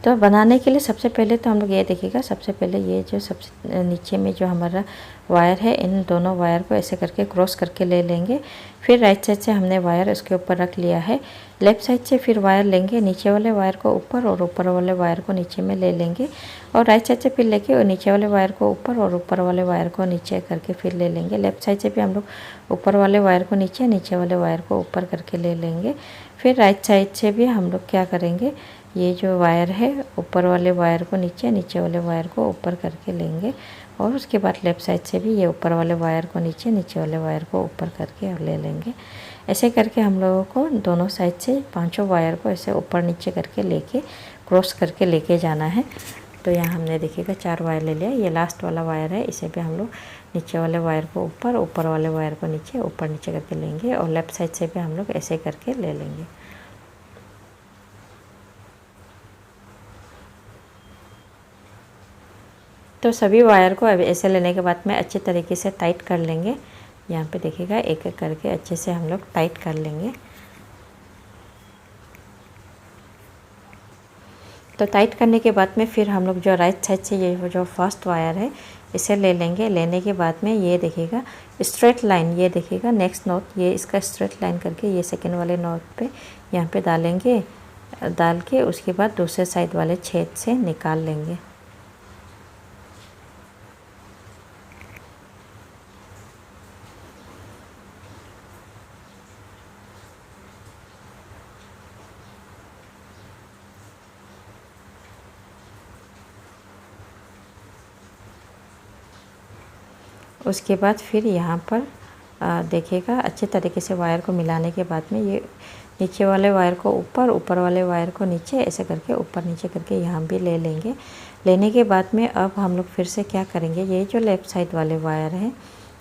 तो बनाने के लिए सबसे पहले तो हम लोग ये देखिएगा, सबसे पहले ये जो सबसे नीचे में जो हमारा वायर है, इन दोनों वायर को ऐसे करके क्रॉस करके ले लेंगे। फिर राइट साइड से हमने वायर इसके ऊपर रख लिया है। लेफ़्ट साइड से फिर वायर लेंगे, नीचे वाले वायर को ऊपर और ऊपर वाले वायर को नीचे में ले लेंगे। और राइट साइड से फिर लेके और नीचे वाले वायर को ऊपर और ऊपर वाले वायर को नीचे करके फिर ले लेंगे। लेफ़्ट साइड से भी हम लोग ऊपर वाले वायर को नीचे, नीचे वाले वायर को ऊपर करके ले लेंगे। फिर राइट साइड से भी हम लोग क्या करेंगे, ये जो वायर है ऊपर वाले वायर को नीचे, नीचे वाले वायर को ऊपर करके लेंगे। और उसके बाद लेफ़्ट साइड से भी ये ऊपर वाले वायर को नीचे, नीचे वाले वायर को ऊपर करके ले लेंगे। ऐसे करके हम लोगों को दोनों साइड से पांचों वायर को ऐसे ऊपर नीचे करके लेके क्रॉस करके लेके जाना है। तो यहाँ हमने देखिएगा 4 वायर ले लिया। ये लास्ट वाला वायर है, इसे भी हम लोग नीचे वाले वायर को ऊपर, ऊपर वाले वायर को नीचे, ऊपर नीचे करके लेंगे। और लेफ़्ट साइड से भी हम लोग ऐसे करके ले लेंगे। तो सभी वायर को अब ऐसे लेने के बाद में अच्छे तरीके से टाइट कर लेंगे। यहाँ पे देखिएगा एक एक करके अच्छे से हम लोग टाइट कर लेंगे। तो टाइट करने के बाद में फिर हम लोग जो राइट साइड से ये जो फर्स्ट वायर है इसे ले लेंगे। लेने के बाद में ये देखिएगा स्ट्रेट लाइन, ये देखिएगा नेक्स्ट नोट, ये इसका स्ट्रेट लाइन करके ये सेकेंड वाले नोट पे यहाँ पे डालेंगे। डाल के उसके बाद दूसरे साइड वाले छेद से निकाल लेंगे। उसके बाद फिर यहाँ पर देखिएगा अच्छे तरीके से वायर को मिलाने के बाद में ये नीचे वाले वायर को ऊपर, ऊपर वाले वायर को नीचे, ऐसे करके ऊपर नीचे करके यहाँ भी ले लेंगे। लेने के बाद में अब हम लोग फिर से क्या करेंगे, ये जो लेफ़्ट साइड वाले वायर हैं,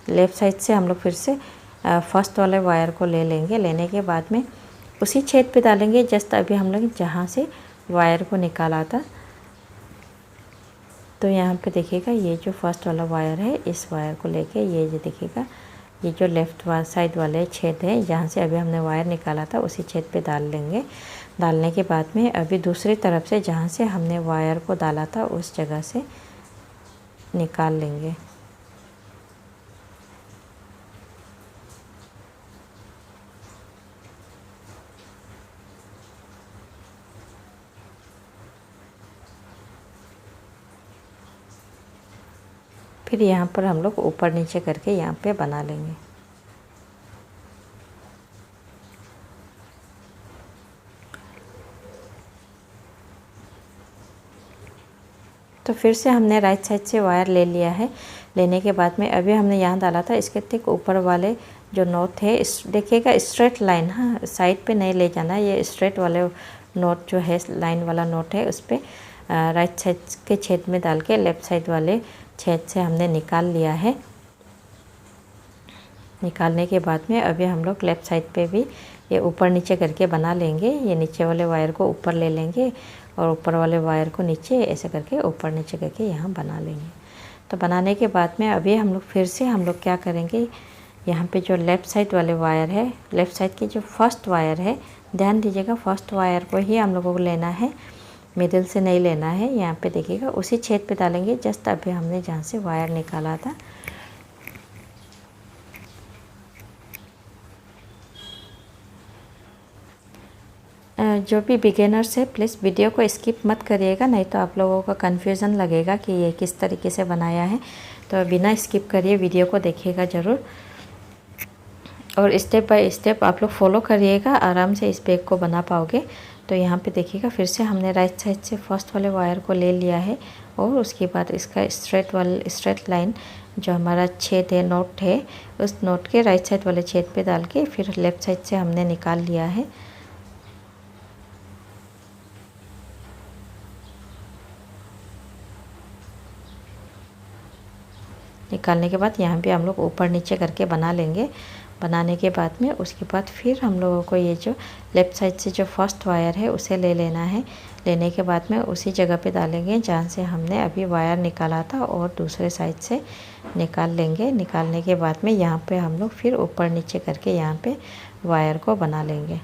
लेफ़्ट साइड से हम लोग फिर से फर्स्ट वाले वायर को ले लेंगे। लेने के बाद में उसी छेद पे डालेंगे जस्ट अभी हम लोग जहाँ से वायर को निकाला था। तो यहाँ पे देखिएगा ये जो फर्स्ट वाला वायर है, इस वायर को लेके ये जो देखिएगा ये जो लेफ़्ट साइड वाले छेद है जहाँ से अभी हमने वायर निकाला था उसी छेद पे डाल लेंगे। डालने के बाद में अभी दूसरी तरफ से जहाँ से हमने वायर को डाला था उस जगह से निकाल लेंगे। फिर यहाँ पर हम लोग ऊपर नीचे करके यहाँ पे बना लेंगे। तो फिर से हमने राइट साइड से वायर ले लिया है। लेने के बाद में अभी हमने यहाँ डाला था इसके ठीक ऊपर वाले जो नोट है, इस देखिएगा स्ट्रेट लाइन, हाँ साइड पे नहीं ले जाना, ये स्ट्रेट वाले नोट जो है लाइन वाला नोट है उस पर राइट साइड के छेद में डाल के लेफ़्ट साइड वाले छेद से हमने निकाल लिया है। निकालने के बाद में अभी हम लोग लेफ़्ट साइड पे भी ये ऊपर नीचे करके बना लेंगे। ये नीचे वाले वायर को ऊपर ले लेंगे और ऊपर वाले वायर को नीचे, ऐसे करके ऊपर नीचे करके यहाँ बना लेंगे। तो बनाने के बाद में अभी हम लोग फिर से हम लोग क्या करेंगे, यहाँ पे जो लेफ़्ट साइड वाले वायर है, लेफ़्ट साइड की जो फर्स्ट वायर है, ध्यान दीजिएगा फर्स्ट वायर को ही हम लोगों को लेना है, मिडिल से नहीं लेना है। यहाँ पे देखिएगा उसी छेद पे डालेंगे जस्ट अभी हमने जहाँ से वायर निकाला था। जो भी बिगिनर्स है प्लीज़ वीडियो को स्किप मत करिएगा, नहीं तो आप लोगों को कन्फ्यूज़न लगेगा कि ये किस तरीके से बनाया है। तो बिना स्किप करिए वीडियो को देखिएगा ज़रूर, और स्टेप बाय स्टेप आप लोग फॉलो करिएगा, आराम से इस बैग को बना पाओगे। तो यहाँ पे देखिएगा फिर से हमने राइट साइड से फर्स्ट वाले वायर को ले लिया है और उसके बाद इसका स्ट्रेट लाइन जो हमारा छेद है, नोट है, उस नोट के राइट साइड वाले छेद पे डाल के फिर लेफ़्ट साइड से हमने निकाल लिया है। निकालने के बाद यहाँ पे हम लोग ऊपर नीचे करके बना लेंगे। बनाने के बाद में उसके बाद फिर हम लोगों को ये जो लेफ़्ट साइड से जो फर्स्ट वायर है उसे ले लेना है। लेने के बाद में उसी जगह पे डालेंगे जहाँ से हमने अभी वायर निकाला था और दूसरे साइड से निकाल लेंगे। निकालने के बाद में यहाँ पे हम लोग फिर ऊपर नीचे करके यहाँ पे वायर को बना लेंगे।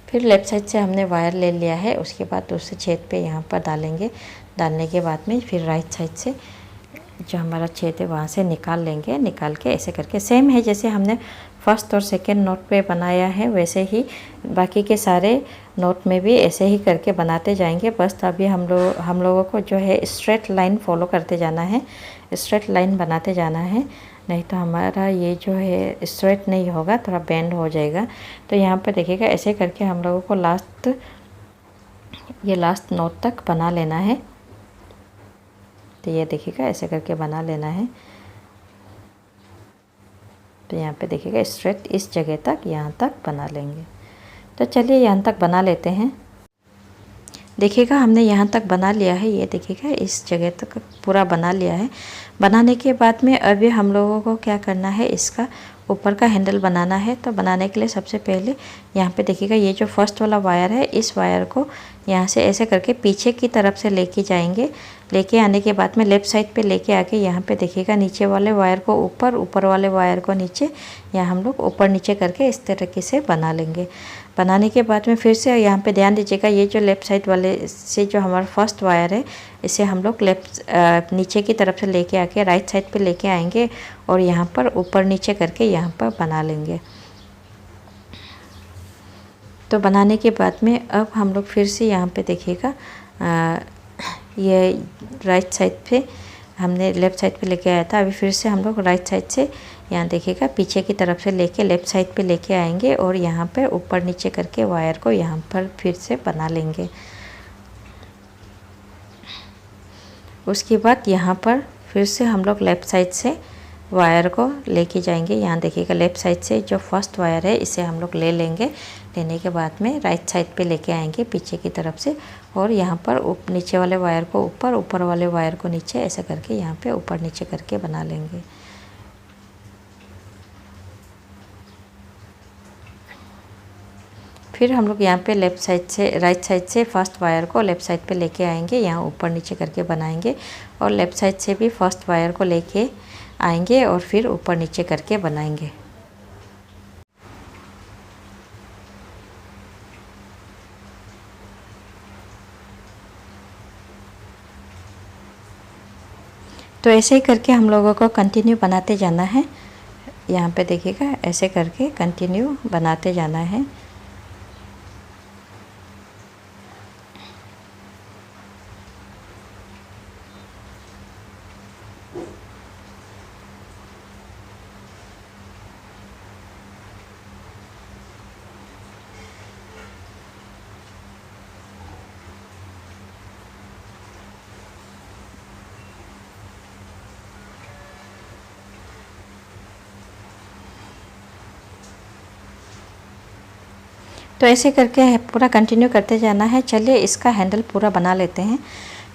फिर लेफ़्ट साइड से हमने वायर ले लिया है, उसके बाद दूसरे छेद पे यहाँ पर डालेंगे। डालने के बाद में फिर राइट साइड से जो हमारा छेद है वहाँ से निकाल लेंगे। निकाल के ऐसे करके सेम है जैसे हमने फर्स्ट और सेकंड नोट पे बनाया है वैसे ही बाकी के सारे नोट में भी ऐसे ही करके बनाते जाएंगे। बस अभी हम लोगों को जो है स्ट्रेट लाइन फॉलो करते जाना है, स्ट्रेट लाइन बनाते जाना है, नहीं तो हमारा ये जो है स्ट्रेट नहीं होगा, थोड़ा बेंड हो जाएगा। तो यहाँ पर देखिएगा ऐसे करके हम लोगों को लास्ट नोट तक बना लेना है। तो ये देखिएगा ऐसे करके बना लेना है। तो यहाँ पे देखिएगा स्ट्रेट इस जगह तक, यहाँ तक बना लेंगे। तो चलिए यहाँ तक बना लेते हैं। देखिएगा हमने यहाँ तक बना लिया है, ये देखिएगा इस जगह तक पूरा बना लिया है। बनाने के बाद में अभी हम लोगों को क्या करना है, इसका ऊपर का हैंडल बनाना है। तो बनाने के लिए सबसे पहले यहाँ पे देखिएगा ये जो फर्स्ट वाला वायर है, इस वायर को यहाँ से ऐसे करके पीछे की तरफ से लेके जाएंगे। लेके आने के बाद में लेफ़्ट साइड पे लेके आके यहाँ पे देखिएगा नीचे वाले वायर को ऊपर, ऊपर वाले वायर को नीचे, या हम लोग ऊपर नीचे करके इस तरीके से बना लेंगे। बनाने के बाद में फिर से यहाँ पे ध्यान दीजिएगा, ये जो लेफ़्ट साइड वाले से जो हमारा फर्स्ट वायर है, इसे हम लोग नीचे की तरफ से लेके आके राइट साइड पे लेके आएंगे और यहाँ पर ऊपर नीचे करके यहाँ पर बना लेंगे। तो बनाने के बाद में अब हम लोग फिर से यहाँ पे देखिएगा ये राइट साइड पे हमने लेफ़्ट साइड पे लेके आया था, अभी फिर से हम लोग राइट साइड से यहाँ देखिएगा पीछे की तरफ से लेके लेफ़्ट साइड पे लेके आएंगे और यहाँ पे ऊपर नीचे करके वायर को यहाँ पर फिर से बना लेंगे। उसके बाद यहाँ पर फिर से हम लोग लेफ़्ट साइड से वायर को लेके जाएंगे। यहाँ देखिएगा लेफ़्ट साइड से जो फर्स्ट वायर है इसे हम लोग ले लेंगे। लेने के बाद में राइट साइड पे लेके आएंगे पीछे की तरफ से और यहाँ पर नीचे वाले वायर को ऊपर, ऊपर वाले वायर को नीचे, ऐसे करके यहाँ पे ऊपर नीचे करके बना लेंगे। फिर हम लोग यहाँ पे लेफ़्ट साइड से राइट साइड से फर्स्ट वायर को लेफ़्ट साइड पे लेके आएंगे, यहाँ ऊपर नीचे करके बनाएंगे और लेफ़्ट साइड से भी फर्स्ट वायर को लेके आएंगे और फिर ऊपर नीचे करके बनाएंगे। तो ऐसे ही करके हम लोगों को कंटिन्यू बनाते जाना है। यहाँ पे देखिएगा ऐसे करके कंटिन्यू बनाते जाना है। तो ऐसे करके पूरा कंटिन्यू करते जाना है। चलिए इसका हैंडल पूरा बना लेते हैं।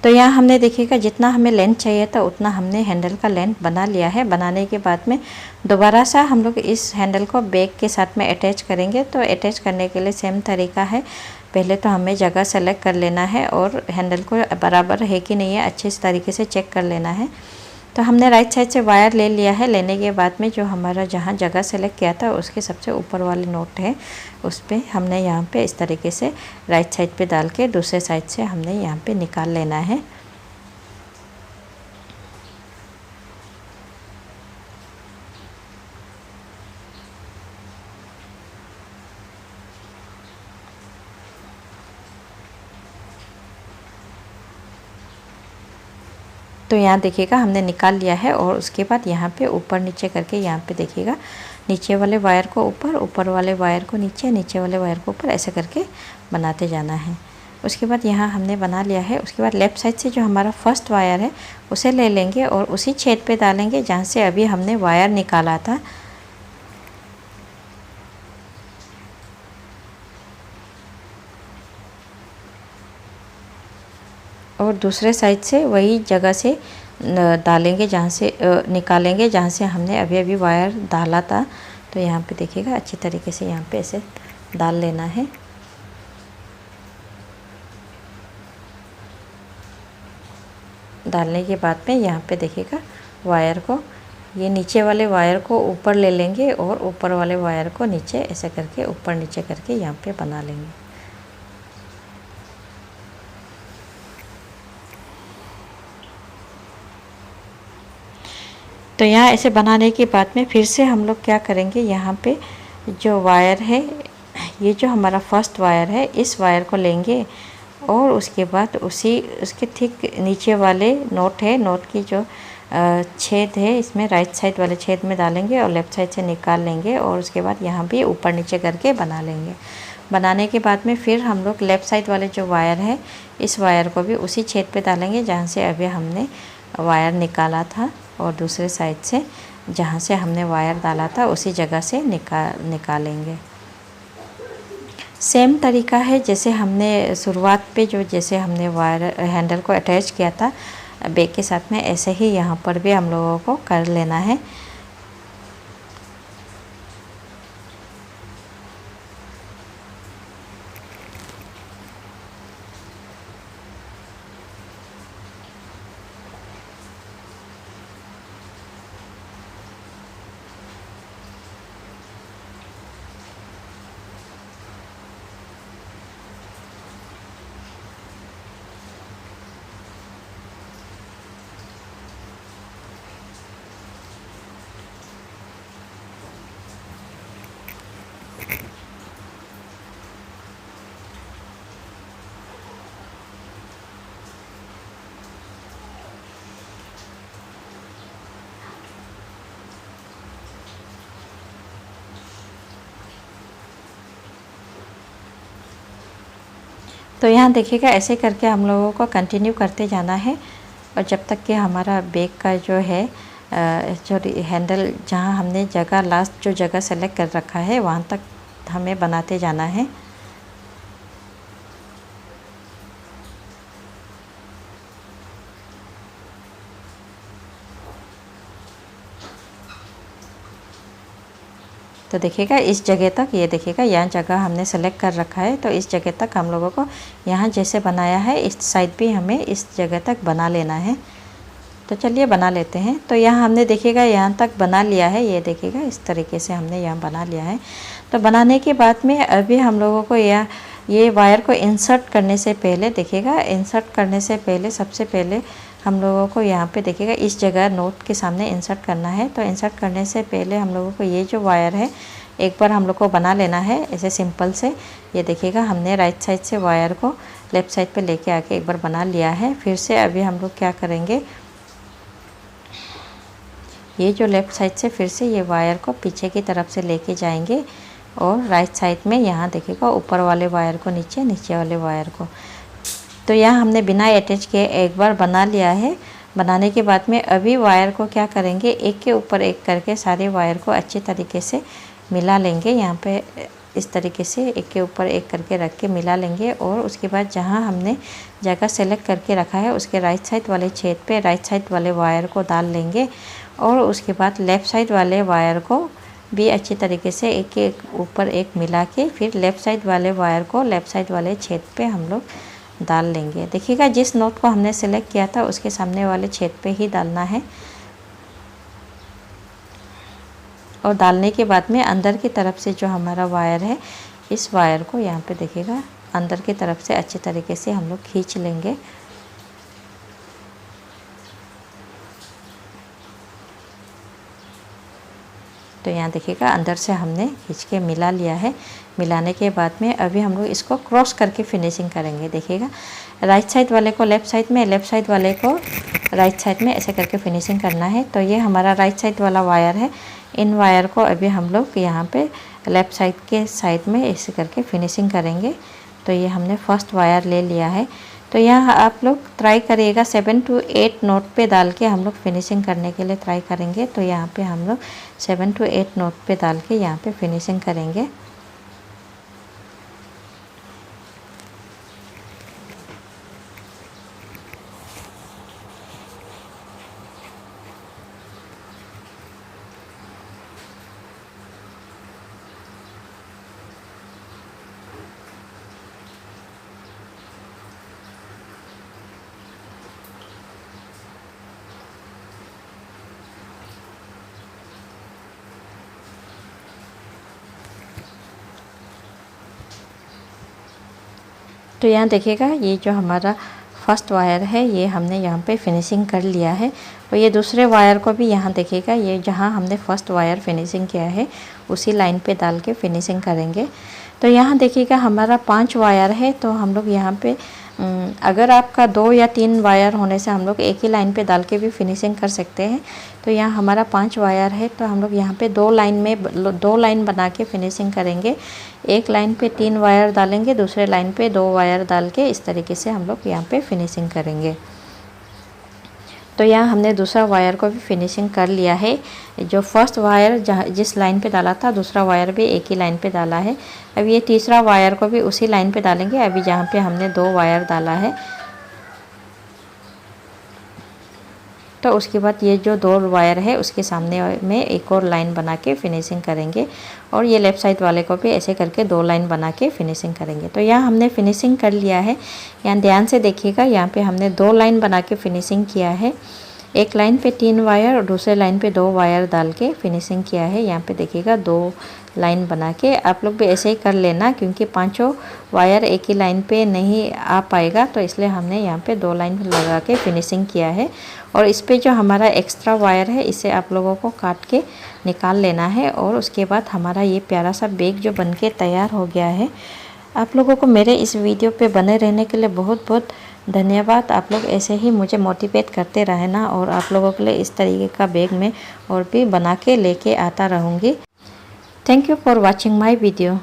तो यहाँ हमने देखिएगा जितना हमें लेंथ चाहिए था उतना हमने हैंडल का लेंथ बना लिया है। बनाने के बाद में दोबारा सा हम लोग इस हैंडल को बैग के साथ में अटैच करेंगे। तो अटैच करने के लिए सेम तरीका है, पहले तो हमें जगह सेलेक्ट कर लेना है और हैंडल को बराबर है कि नहीं है अच्छे तरीके से चेक कर लेना है। तो हमने राइट साइड से वायर ले लिया है। लेने के बाद में जो हमारा जहाँ जगह सेलेक्ट किया था उसके सबसे ऊपर वाले नोट है उस पर हमने यहाँ पे इस तरीके से राइट साइड पे डाल के दूसरे साइड से हमने यहाँ पे निकाल लेना है। तो यहाँ देखिएगा हमने निकाल लिया है और उसके बाद यहाँ पे ऊपर नीचे करके यहाँ पे देखिएगा नीचे वाले वायर को ऊपर, ऊपर वाले वायर को नीचे, नीचे वाले वायर को ऊपर, ऐसे करके बनाते जाना है। उसके बाद यहाँ हमने बना लिया है। उसके बाद लेफ़्ट साइड से जो हमारा फर्स्ट वायर है उसे ले लेंगे और उसी छेद पे डालेंगे जहाँ से अभी हमने वायर निकाला था। और दूसरे साइड से वही जगह से डालेंगे जहाँ से निकालेंगे जहाँ से हमने अभी अभी वायर डाला था। तो यहाँ पे देखिएगा अच्छी तरीके से यहाँ पे ऐसे डाल लेना है। डालने के बाद में यहाँ पे देखिएगा वायर को, ये नीचे वाले वायर को ऊपर ले लेंगे और ऊपर वाले वायर को नीचे, ऐसे करके ऊपर नीचे करके यहाँ पे बना लेंगे। तो यहाँ ऐसे बनाने के बाद में फिर से हम लोग क्या करेंगे, यहाँ पे जो वायर है, ये जो हमारा फर्स्ट वायर है, इस वायर को लेंगे और उसके बाद उसके ठीक नीचे वाले नोट है, नोट की जो छेद है इसमें राइट साइड वाले छेद में डालेंगे और लेफ़्ट साइड से निकाल लेंगे और उसके बाद यहाँ भी ऊपर नीचे करके बना लेंगे। बनाने के बाद में फिर हम लोग लेफ़्ट साइड वाले जो वायर है इस वायर को भी उसी छेद पे डालेंगे जहाँ से अभी हमने वायर निकाला था और दूसरे साइड से जहाँ से हमने वायर डाला था उसी जगह से निकालेंगे। सेम तरीका है जैसे हमने शुरुआत पे जैसे हमने वायर हैंडल को अटैच किया था बैग के साथ में, ऐसे ही यहाँ पर भी हम लोगों को कर लेना है। तो यहाँ देखिएगा ऐसे करके हम लोगों को कंटिन्यू करते जाना है और जब तक कि हमारा बैग का जो है जो हैंडल जहाँ हमने जगह लास्ट जो जगह सेलेक्ट कर रखा है वहाँ तक हमें बनाते जाना है। तो देखिएगा इस जगह तक, ये देखिएगा यहाँ जगह हमने सेलेक्ट कर रखा है, तो इस जगह तक हम लोगों को यहाँ जैसे बनाया है इस साइड भी हमें इस जगह तक बना लेना है। तो चलिए बना लेते हैं। तो यहाँ हमने देखिएगा यहाँ तक बना लिया है, ये देखिएगा इस तरीके से हमने यहाँ बना लिया है। तो बनाने के बाद में अभी हम लोगों को ये वायर को इंसर्ट करने से पहले देखिएगा, इंसर्ट करने से पहले सबसे पहले हम लोगों को यहाँ पे देखिएगा इस जगह नोट के सामने इंसर्ट करना है। तो इंसर्ट करने से पहले हम लोगों को ये जो वायर है एक बार हम लोग को बना लेना है ऐसे सिंपल से। ये देखिएगा हमने राइट साइड से वायर को लेफ़्ट साइड पे लेके आके एक बार बना लिया है। फिर से अभी हम लोग क्या करेंगे, ये जो लेफ़्ट साइड से फिर से ये वायर को पीछे की तरफ से लेके जाएंगे और राइट साइड में यहाँ देखिएगा ऊपर वाले वायर को नीचे, नीचे वाले वायर को। तो यहाँ हमने बिना अटैच किए एक बार बना लिया है। बनाने के बाद में अभी वायर को क्या करेंगे, एक के ऊपर एक करके सारे वायर को अच्छे तरीके से मिला लेंगे। यहाँ पे इस तरीके से एक के ऊपर एक करके रख के मिला लेंगे और उसके बाद जहाँ हमने जगह सेलेक्ट करके रखा है उसके राइट साइड वाले छेद पे राइट साइड वाले वायर को डाल लेंगे और उसके बाद लेफ़्ट साइड वाले वायर को भी अच्छी तरीके से एक के ऊपर एक मिला के फिर लेफ़्ट साइड वाले वायर को लेफ़्ट साइड वाले छेद पे हम लोग डाल लेंगे। देखिएगा जिस नोट को हमने सेलेक्ट किया था उसके सामने वाले छेद पे ही डालना है और डालने के बाद में अंदर की तरफ से जो हमारा वायर है इस वायर को यहाँ पे देखिएगा अंदर की तरफ से अच्छे तरीके से हम लोग खींच लेंगे। तो यहाँ देखिएगा अंदर से हमने खींच के मिला लिया है। मिलाने के बाद में अभी हम लोग इसको क्रॉस करके फिनिशिंग करेंगे। देखिएगा राइट साइड वाले को लेफ़्ट साइड में, लेफ़्ट साइड वाले को राइट साइड में ऐसे करके फिनिशिंग करना है। तो ये हमारा राइट साइड वाला वायर है, इन वायर को अभी हम लोग यहाँ पे लेफ़्ट साइड के साइड में ऐसे करके फिनिशिंग करेंगे। तो ये हमने फर्स्ट वायर ले लिया है। तो यहाँ आप लोग ट्राई करिएगा 7 to 8 नोट पे डाल के हम लोग फिनिशिंग करने के लिए ट्राई करेंगे। तो यहाँ पे हम लोग 7 to 8 नोट पे डाल के यहाँ पे फिनिशिंग करेंगे। तो यहाँ देखिएगा ये जो हमारा फर्स्ट वायर है ये हमने यहाँ पे फिनिशिंग कर लिया है और ये दूसरे वायर को भी यहाँ देखिएगा ये जहाँ हमने फर्स्ट वायर फिनिशिंग किया है उसी लाइन पे डाल के फिनिशिंग करेंगे। तो यहाँ देखिएगा हमारा 5 वायर है। तो हम लोग यहाँ पे अगर आपका 2 या 3 वायर होने से हम लोग एक ही लाइन पे डाल के भी फिनिशिंग कर सकते हैं। तो यहाँ हमारा 5 वायर है तो हम लोग यहाँ पे 2 लाइन बना के फिनिशिंग करेंगे। एक लाइन पे 3 वायर डालेंगे, दूसरे लाइन पे 2 वायर डाल के इस तरीके से हम लोग यहाँ पे फिनिशिंग करेंगे। तो यहाँ हमने दूसरा वायर को भी फिनिशिंग कर लिया है। जो फर्स्ट वायर जिस लाइन पे डाला था, दूसरा वायर भी एक ही लाइन पे डाला है। अब ये तीसरा वायर को भी उसी लाइन पे डालेंगे, अभी जहाँ पे हमने 2 वायर डाला है। तो उसके बाद ये जो 2 वायर है उसके सामने में एक और लाइन बना के फिनिशिंग करेंगे, और ये लेफ़्ट साइड वाले को भी ऐसे करके 2 लाइन बना के फिनिशिंग करेंगे। तो यहाँ हमने फिनिशिंग कर लिया है। यहाँ ध्यान से देखिएगा, यहाँ पे हमने 2 लाइन बना के फिनिशिंग किया है। एक लाइन पे 3 वायर और दूसरे लाइन पे 2 वायर डाल के फिनिशिंग किया है। यहाँ पे देखिएगा 2 लाइन बना के। आप लोग भी ऐसे ही कर लेना, क्योंकि 5 वायर एक ही लाइन पे नहीं आ पाएगा, तो इसलिए हमने यहाँ पे 2 लाइन लगा के फिनिशिंग किया है। और इस पे जो हमारा एक्स्ट्रा वायर है, इसे आप लोगों को काट के निकाल लेना है। और उसके बाद हमारा ये प्यारा सा बैग जो बन के तैयार हो गया है। आप लोगों को मेरे इस वीडियो पे बने रहने के लिए बहुत बहुत धन्यवाद। आप लोग ऐसे ही मुझे मोटिवेट करते रहना, और आप लोगों के लिए इस तरीके का बैग मैं और भी बना के लेके आता रहूँगी। Thank you for watching my video.